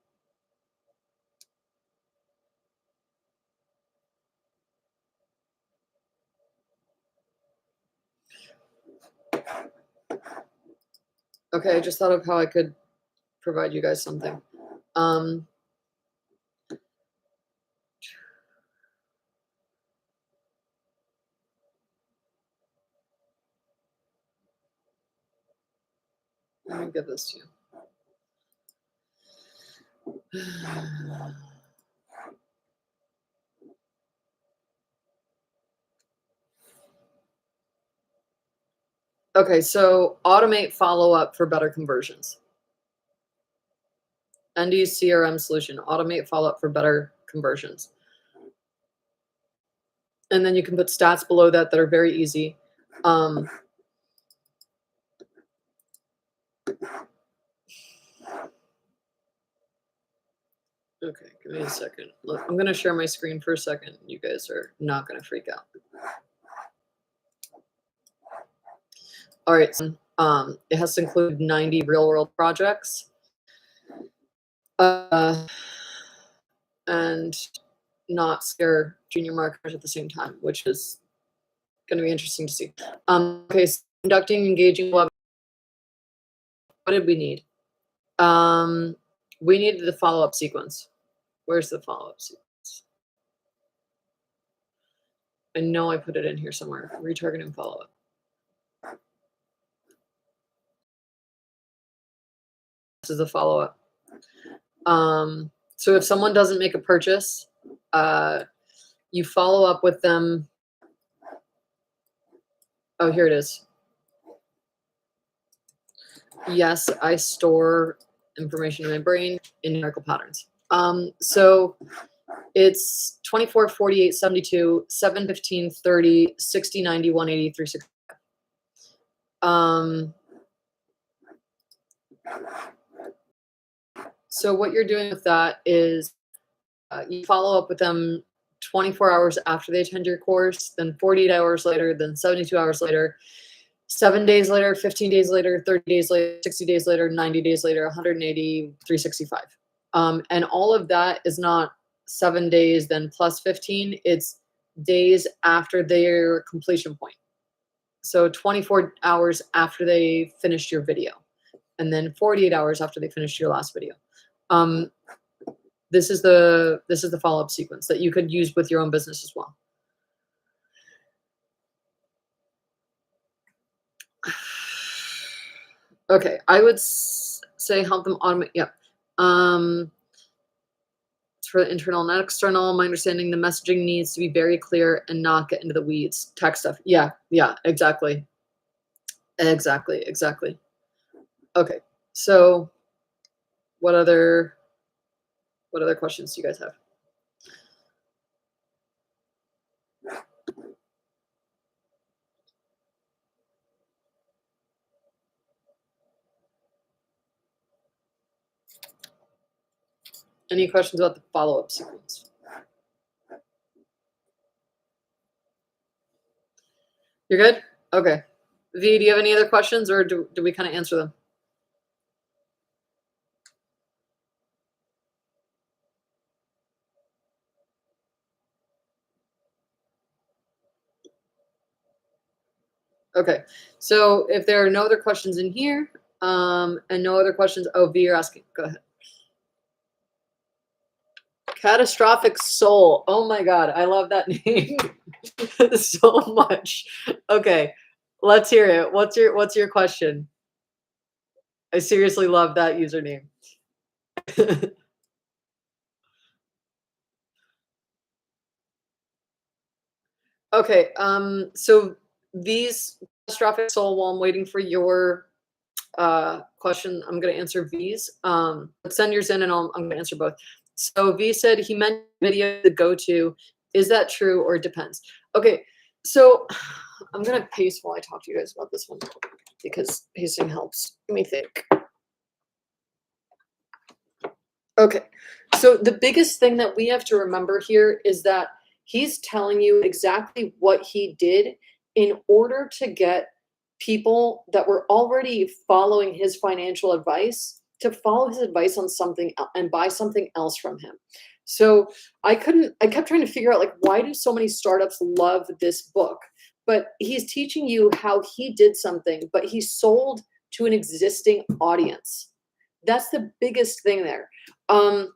Okay, I just thought of how I could provide you guys something. Um, Let me give this to you. Okay, so automate follow-up for better conversions. ND CRM solution, automate follow-up for better conversions. And then you can put stats below that are very easy. Okay, give me a second. Look, I'm going to share my screen for a second. You guys are not going to freak out. All right. So, it has to include 90 real-world projects. And not scare junior marketers at the same time, which is going to be interesting to see. Okay, so conducting engaging web. What did we need? We needed the follow-up sequence. Where's the follow-up sequence? I know I put it in here somewhere. Retargeting follow-up. This is the follow-up. So if someone doesn't make a purchase, you follow up with them. Oh, here it is. Yes, I store information in my brain in numerical patterns. So it's 24, 48, 72, 7, 15, 30, 60, 90, 180, 365. So what you're doing with that is you follow up with them 24 hours after they attend your course, then 48 hours later, then 72 hours later, 7 days later, 15 days later, 30 days later, 60 days later, 90 days later, 180, 365. And all of that is not 7 days, then plus 15. It's days after their completion point. So 24 hours after they finished your video, and then 48 hours after they finished your last video. This is the follow-up sequence that you could use with your own business as well. Okay, I would say help them automate. Yep. For the internal and external, my understanding, the messaging needs to be very clear and not get into the weeds. Tech stuff. Yeah, exactly. Exactly. Okay, so what other questions do you guys have? Any questions about the follow-up sequence? You're good? Okay. V, do you have any other questions, or do we kind of answer them? Okay. So if there are no other questions in here, and no other questions, oh, V, you're asking. Go ahead. Catastrophic Soul. Oh my God, I love that name so much. Okay, let's hear it. What's your question? I seriously love that username. Okay, so these Catastrophic Soul, while I'm waiting for your question, I'm going to answer V's. But send yours in and I'm going to answer both. So V said he meant video the go-to. Is that true, or it depends? Okay, so I'm going to pace while I talk to you guys about this one, because pacing helps me think. Okay, so the biggest thing that we have to remember here is that he's telling you exactly what he did in order to get people that were already following his financial advice to follow his advice on something and buy something else from him. So I kept trying to figure out, like, why do so many startups love this book? But he's teaching you how he did something, but he sold to an existing audience. That's the biggest thing there. A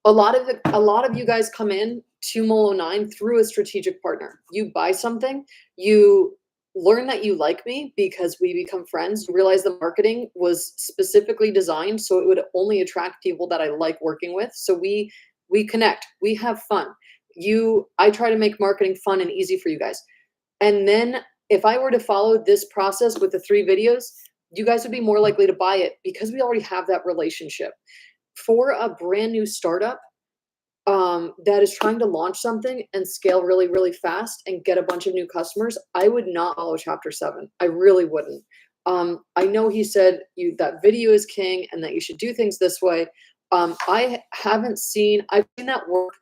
lot of you guys come in to Molo9 through a strategic partner. You buy something, you learn that you like me because we become friends. You realize the marketing was specifically designed so it would only attract people that I like working with. So we connect, we have fun. I try to make marketing fun and easy for you guys. And then if I were to follow this process with the 3 videos, you guys would be more likely to buy it because we already have that relationship. For a brand new startup that is trying to launch something and scale really, really fast and get a bunch of new customers, I would not follow Chapter 7. I really wouldn't. I know he said that video is king and that you should do things this way. I've seen that work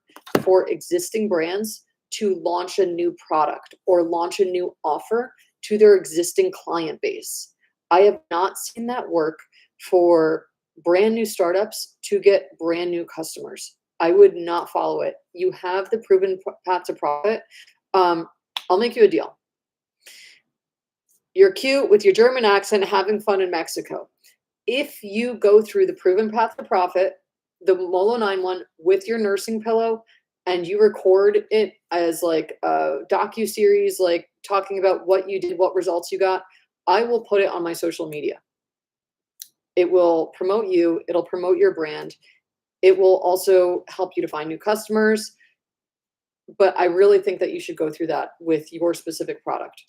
for existing brands to launch a new product or launch a new offer to their existing client base. I have not seen that work for brand new startups to get brand new customers. I would not follow it. You have the proven path to profit. I'll make you a deal. You're cute with your German accent, having fun in Mexico. If you go through the proven path to profit, the Molo9 one, with your nursing pillow, and you record it as like a docu-series, like talking about what you did, what results you got, I will put it on my social media. It will promote you. It'll promote your brand. It will also help you to find new customers. But I really think that you should go through that with your specific product.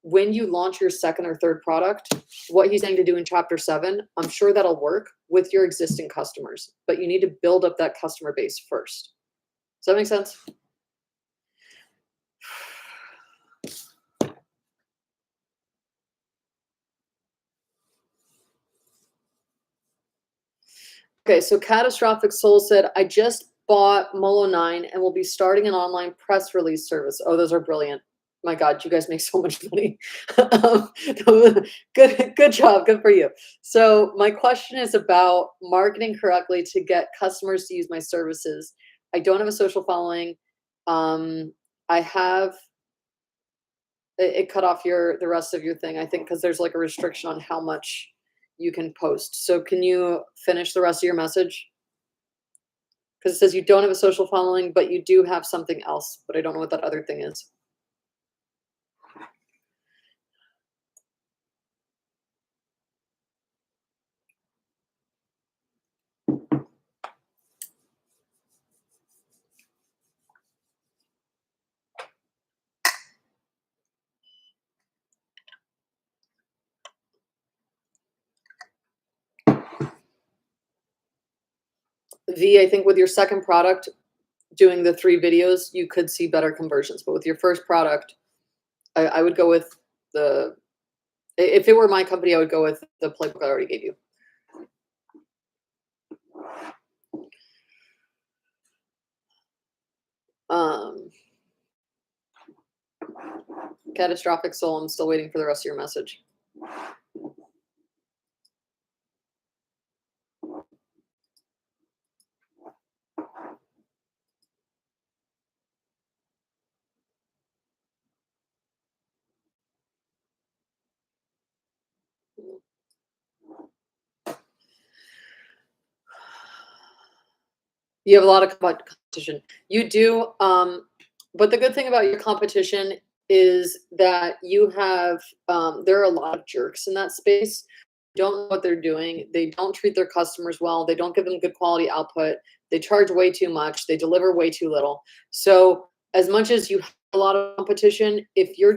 when you launch your second or third product, what he's saying to do in chapter 7, I'm sure that'll work with your existing customers, but you need to build up that customer base first. Does that make sense? Okay, so Catastrophic Soul said, I just bought Molo9 and will be starting an online press release service. Oh, those are brilliant. My God, you guys make so much money. Good job. Good for you. So my question is about marketing correctly to get customers to use my services. I don't have a social following. I have it cut off the rest of your thing, I think, because there's like a restriction on how much you can post. So can you finish the rest of your message? Because it says you don't have a social following, but you do have something else, but I don't know what that other thing is. V, I think with your second product, doing the 3 videos, you could see better conversions. But with your first product, I would go with if it were my company, I would go with the playbook I already gave you. Catastrophic Soul, I'm still waiting for the rest of your message. You have a lot of competition. You do, but the good thing about your competition is that you have, there are a lot of jerks in that space. Don't know what they're doing. They don't treat their customers well. They don't give them good quality output. They charge way too much. They deliver way too little. So as much as you have a lot of competition, if you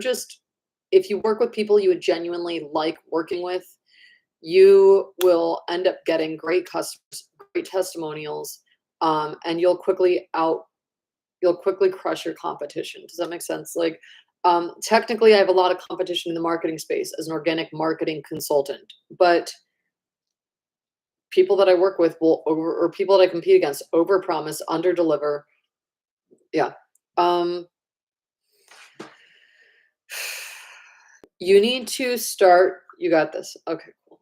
work with people you would genuinely like working with, you will end up getting great customers, great testimonials, and you'll quickly crush your competition. Does that make sense? Like, technically, I have a lot of competition in the marketing space as an organic marketing consultant, but people that I work with or people that I compete against overpromise, underdeliver. Yeah. You need to start. You got this. Okay, cool.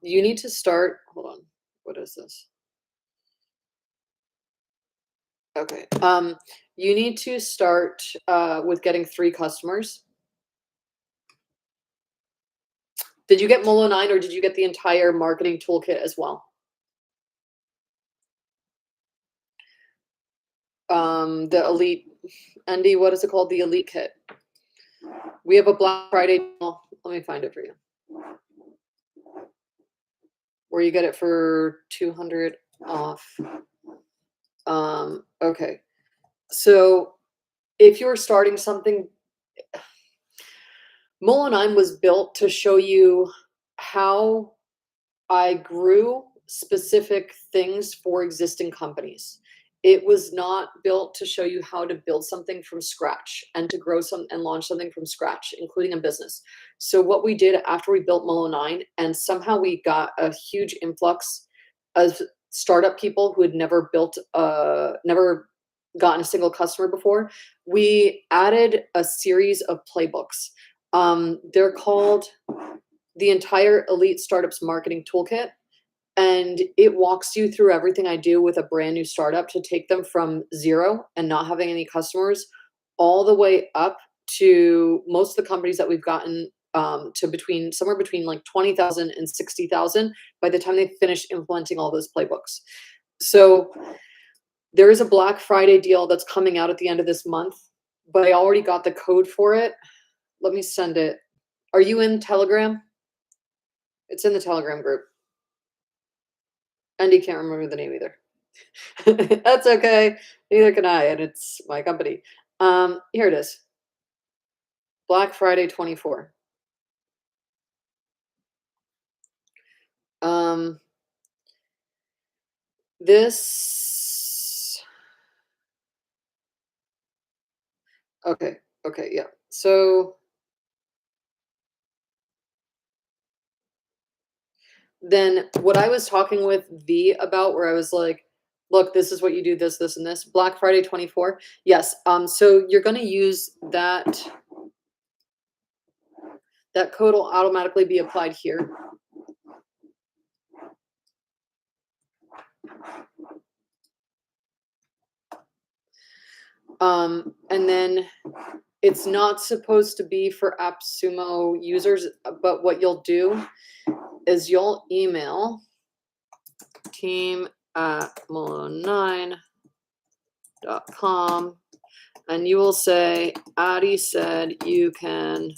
You need to start. Hold on. What is this? Okay. You need to start with getting 3 customers. Did you get Molo9 or did you get the entire marketing toolkit as well? The Elite, Andy, what is it called? The Elite Kit. We have a Black Friday deal. Let me find it for you. Where you get it for 200 off. Okay. So if you're starting something, Molo9 was built to show you how I grew specific things for existing companies. It was not built to show you how to build something from scratch and to grow and launch something from scratch, including a business. So what we did after we built Molo9, and somehow we got a huge influx of startup people who had never gotten a single customer before, we added a series of playbooks. They're called the entire Elite Startups Marketing Toolkit. And it walks you through everything I do with a brand new startup to take them from 0 and not having any customers all the way up to most of the companies that we've gotten to somewhere between like 20,000 and 60,000 by the time they finish implementing all those playbooks. So there is a Black Friday deal that's coming out at the end of this month, but I already got the code for it. Let me send it. Are you in Telegram? It's in the Telegram group. Andy can't remember the name either. That's okay. Neither can I, and it's my company. Here it is. Black Friday 24. This okay, okay, yeah. So then what I was talking with V about where I was like, look, this is what you do, this, and this. Black Friday 24. Yes. So you're gonna use that code will automatically be applied here. And then it's not supposed to be for AppSumo users, but what you'll do is you'll email team@mullin9.com and you will say, Addie said you can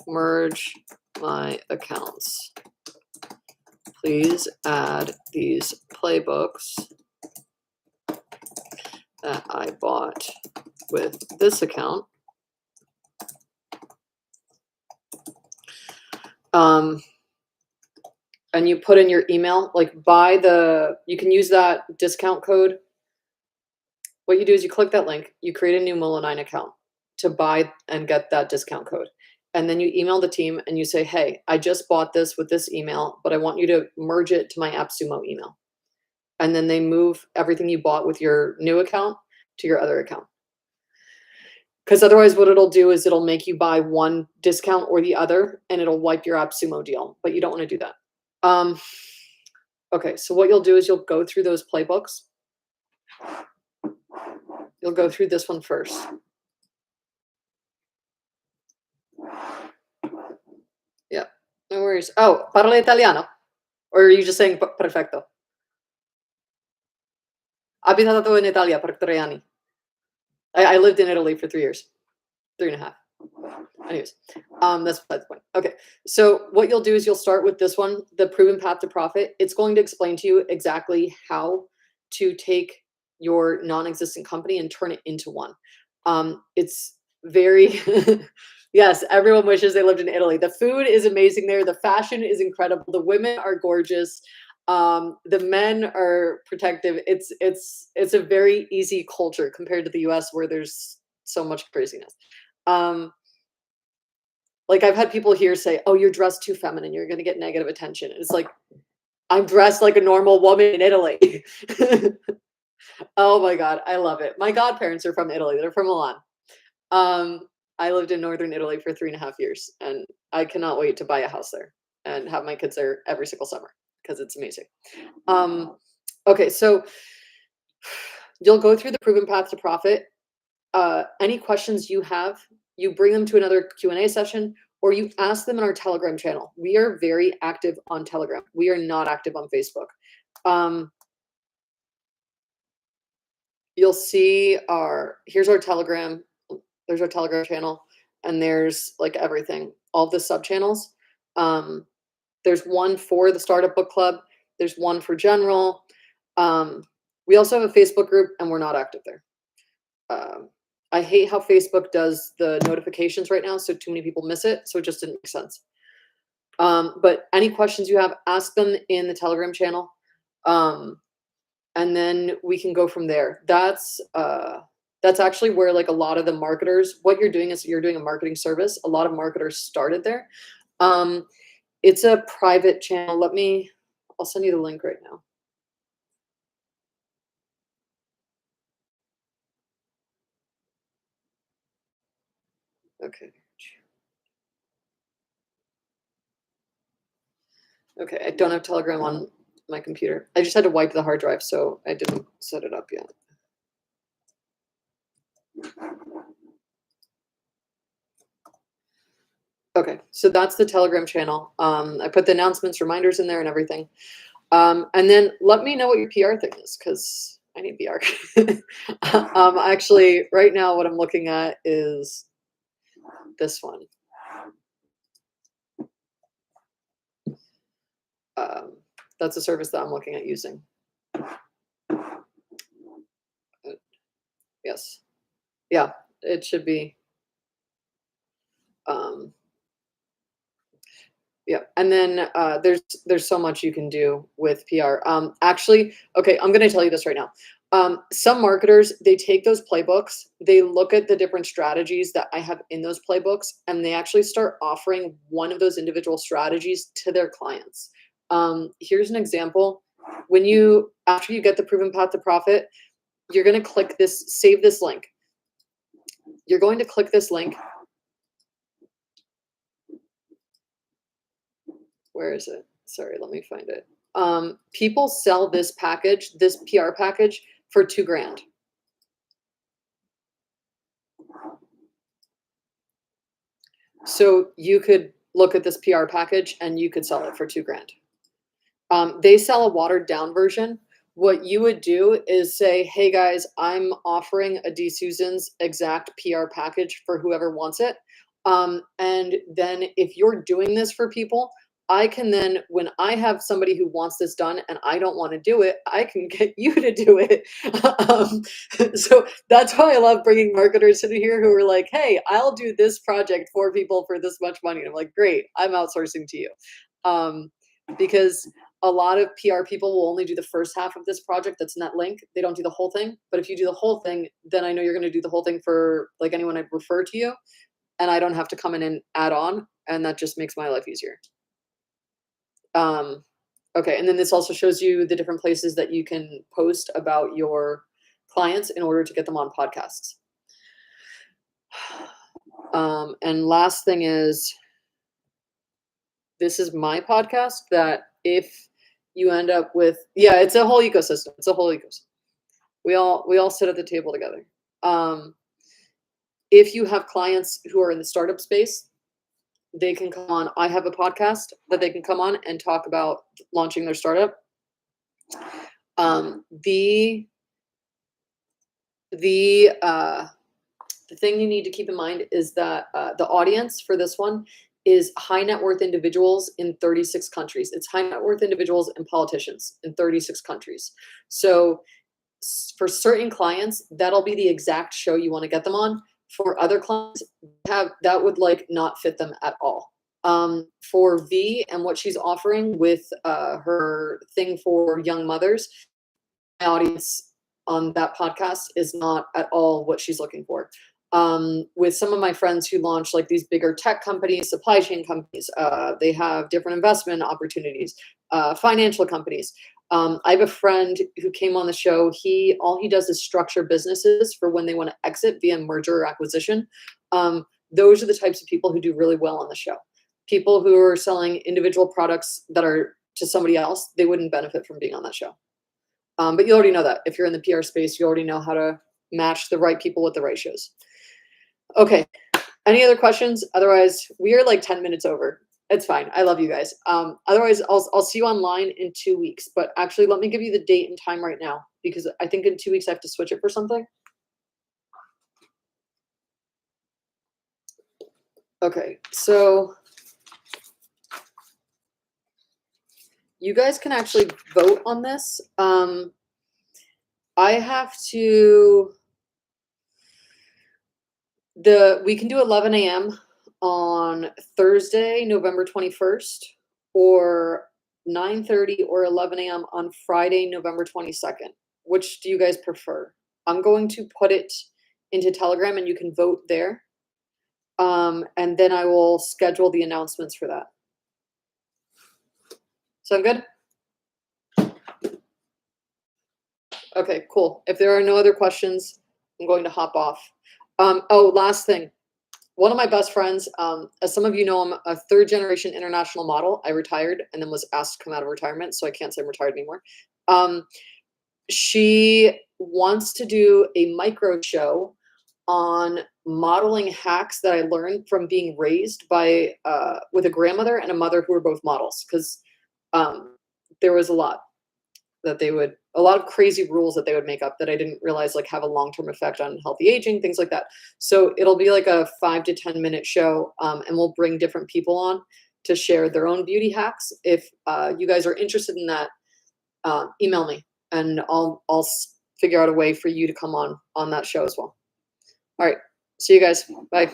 merge my accounts. Please add these playbooks that I bought with this account. And you put in your email, like you can use that discount code. What you do is you click that link, you create a new Mullin9 account to buy and get that discount code. And then you email the team and you say, hey, I just bought this with this email, but I want you to merge it to my AppSumo email. And then they move everything you bought with your new account to your other account. Because otherwise what it'll do is it'll make you buy one discount or the other and it'll wipe your AppSumo deal, but you don't want to do that. Okay, so what you'll do is you'll go through those playbooks. You'll go through this one first. Yeah, no worries. Oh, parla italiano? Or are you just saying perfecto? Abitato in Italia per 3 anni. I lived in Italy for 3 years. 3.5. Anyways, that's the point. Okay, so what you'll do is you'll start with this one, the proven path to profit. It's going to explain to you exactly how to take your non-existent company and turn it into one. It's very yes, everyone wishes they lived in Italy. The food is amazing there. The fashion is incredible. The women are gorgeous. The men are protective. It's a very easy culture compared to the US where there's so much craziness. Like I've had people here say, oh, you're dressed too feminine, you're gonna get negative attention. And it's like, I'm dressed like a normal woman in Italy. Oh my God, I love it. My godparents are from Italy, they're from Milan. I lived in Northern Italy for 3.5 years and I cannot wait to buy a house there and have my kids there every single summer because it's amazing. Okay, so you'll go through the proven path to profit. Any questions you have, you bring them to another Q&A session or you ask them in our Telegram channel. We are very active on Telegram. We are not active on Facebook. You'll see here's our Telegram. There's our Telegram channel and there's like everything, all the sub channels. There's one for the Startup Book Club. There's one for general. We also have a Facebook group and we're not active there. I hate how Facebook does the notifications right now, so too many people miss it, so it just didn't make sense. But any questions you have, ask them in the Telegram channel, and then we can go from there. That's actually where like a lot of the marketers, what you're doing is you're doing a marketing service. A lot of marketers started there. It's a private channel. I'll send you the link right now. Okay. Okay, I don't have Telegram on my computer. I just had to wipe the hard drive, so I didn't set it up yet. Okay, so that's the Telegram channel. I put the announcements, reminders in there and everything. And then let me know what your PR thing is, because I need PR. Actually, right now what I'm looking at is this one. That's a service that I'm looking at using. Yes. Yeah, it should be. Yeah, and then there's so much you can do with PR. Actually, okay, I'm gonna tell you this right now. Some marketers, they take those playbooks, they look at the different strategies that I have in those playbooks, and they actually start offering one of those individual strategies to their clients. Here's an example. When you after you get the proven path to profit, you're gonna click this, save this link. You're going to click this link. Where is it? Sorry, let me find it. People sell this package, this PR package, for $2,000. So you could look at this PR package and you could sell it for $2,000. They sell a watered down version. What you would do is say, hey guys, I'm offering a D. Susan's exact PR package for whoever wants it. And then if you're doing this for people, I can then, when I have somebody who wants this done and I don't want to do it, I can get you to do it. So that's why I love bringing marketers in here who are like, hey, I'll do this project for people for this much money. And I'm like, great, I'm outsourcing to you. Because a lot of PR people will only do the first half of this project that's in that link. They don't do the whole thing. But if you do the whole thing, then I know you're going to do the whole thing for like anyone I refer to you. And I don't have to come in and add on. And that just makes my life easier. Okay, and then this also shows you the different places that you can post about your clients in order to get them on podcasts. And last thing is, this is my podcast that if you end up with, yeah, it's a whole ecosystem. It's a whole ecosystem. We all sit at the table together. If you have clients who are in the startup space, they can come on. I have a podcast that they can come on and talk about launching their startup. The thing you need to keep in mind is that the audience for this one is high net worth individuals in 36 countries. It's high net worth individuals and politicians in 36 countries. So for certain clients, that'll be the exact show you want to get them on. For other clients, that would like not fit them at all. For V and what she's offering with her thing for young mothers, my audience on that podcast is not at all what she's looking for. With some of my friends who launch like these bigger tech companies, supply chain companies, they have different investment opportunities, financial companies. I have a friend who came on the show. All he does is structure businesses for when they want to exit via merger or acquisition. Those are the types of people who do really well on the show. People who are selling individual products that are to somebody else, they wouldn't benefit from being on that show. But you already know that. If you're in the PR space, you already know how to match the right people with the right shows. Okay. Any other questions? Otherwise, we are like 10 minutes over. It's fine. I love you guys. Otherwise, I'll see you online in 2 weeks. But actually, let me give you the date and time right now, because I think in 2 weeks I have to switch it for something. Okay, so you guys can actually vote on this. I have to. We can do 11 a.m. on Thursday, November 21st, or 9:30 or 11 a.m. on Friday, November 22nd. Which do you guys prefer? I'm going to put it into Telegram and you can vote there. And then I will schedule the announcements for that. Sound good? Okay, cool. If there are no other questions, I'm going to hop off. Oh, last thing. One of my best friends, as some of you know, I'm a third generation international model. I retired and then was asked to come out of retirement, so I can't say I'm retired anymore. She wants to do a micro show on modeling hacks that I learned from being raised by with a grandmother and a mother who were both models, because there was a lot of crazy rules that they would make up that I didn't realize like have a long-term effect on healthy aging, things like that. So it'll be like a 5 to 10 minute show, and we'll bring different people on to share their own beauty hacks. If you guys are interested in that, email me and I'll figure out a way for you to come on that show as well. All right, see you guys. Bye.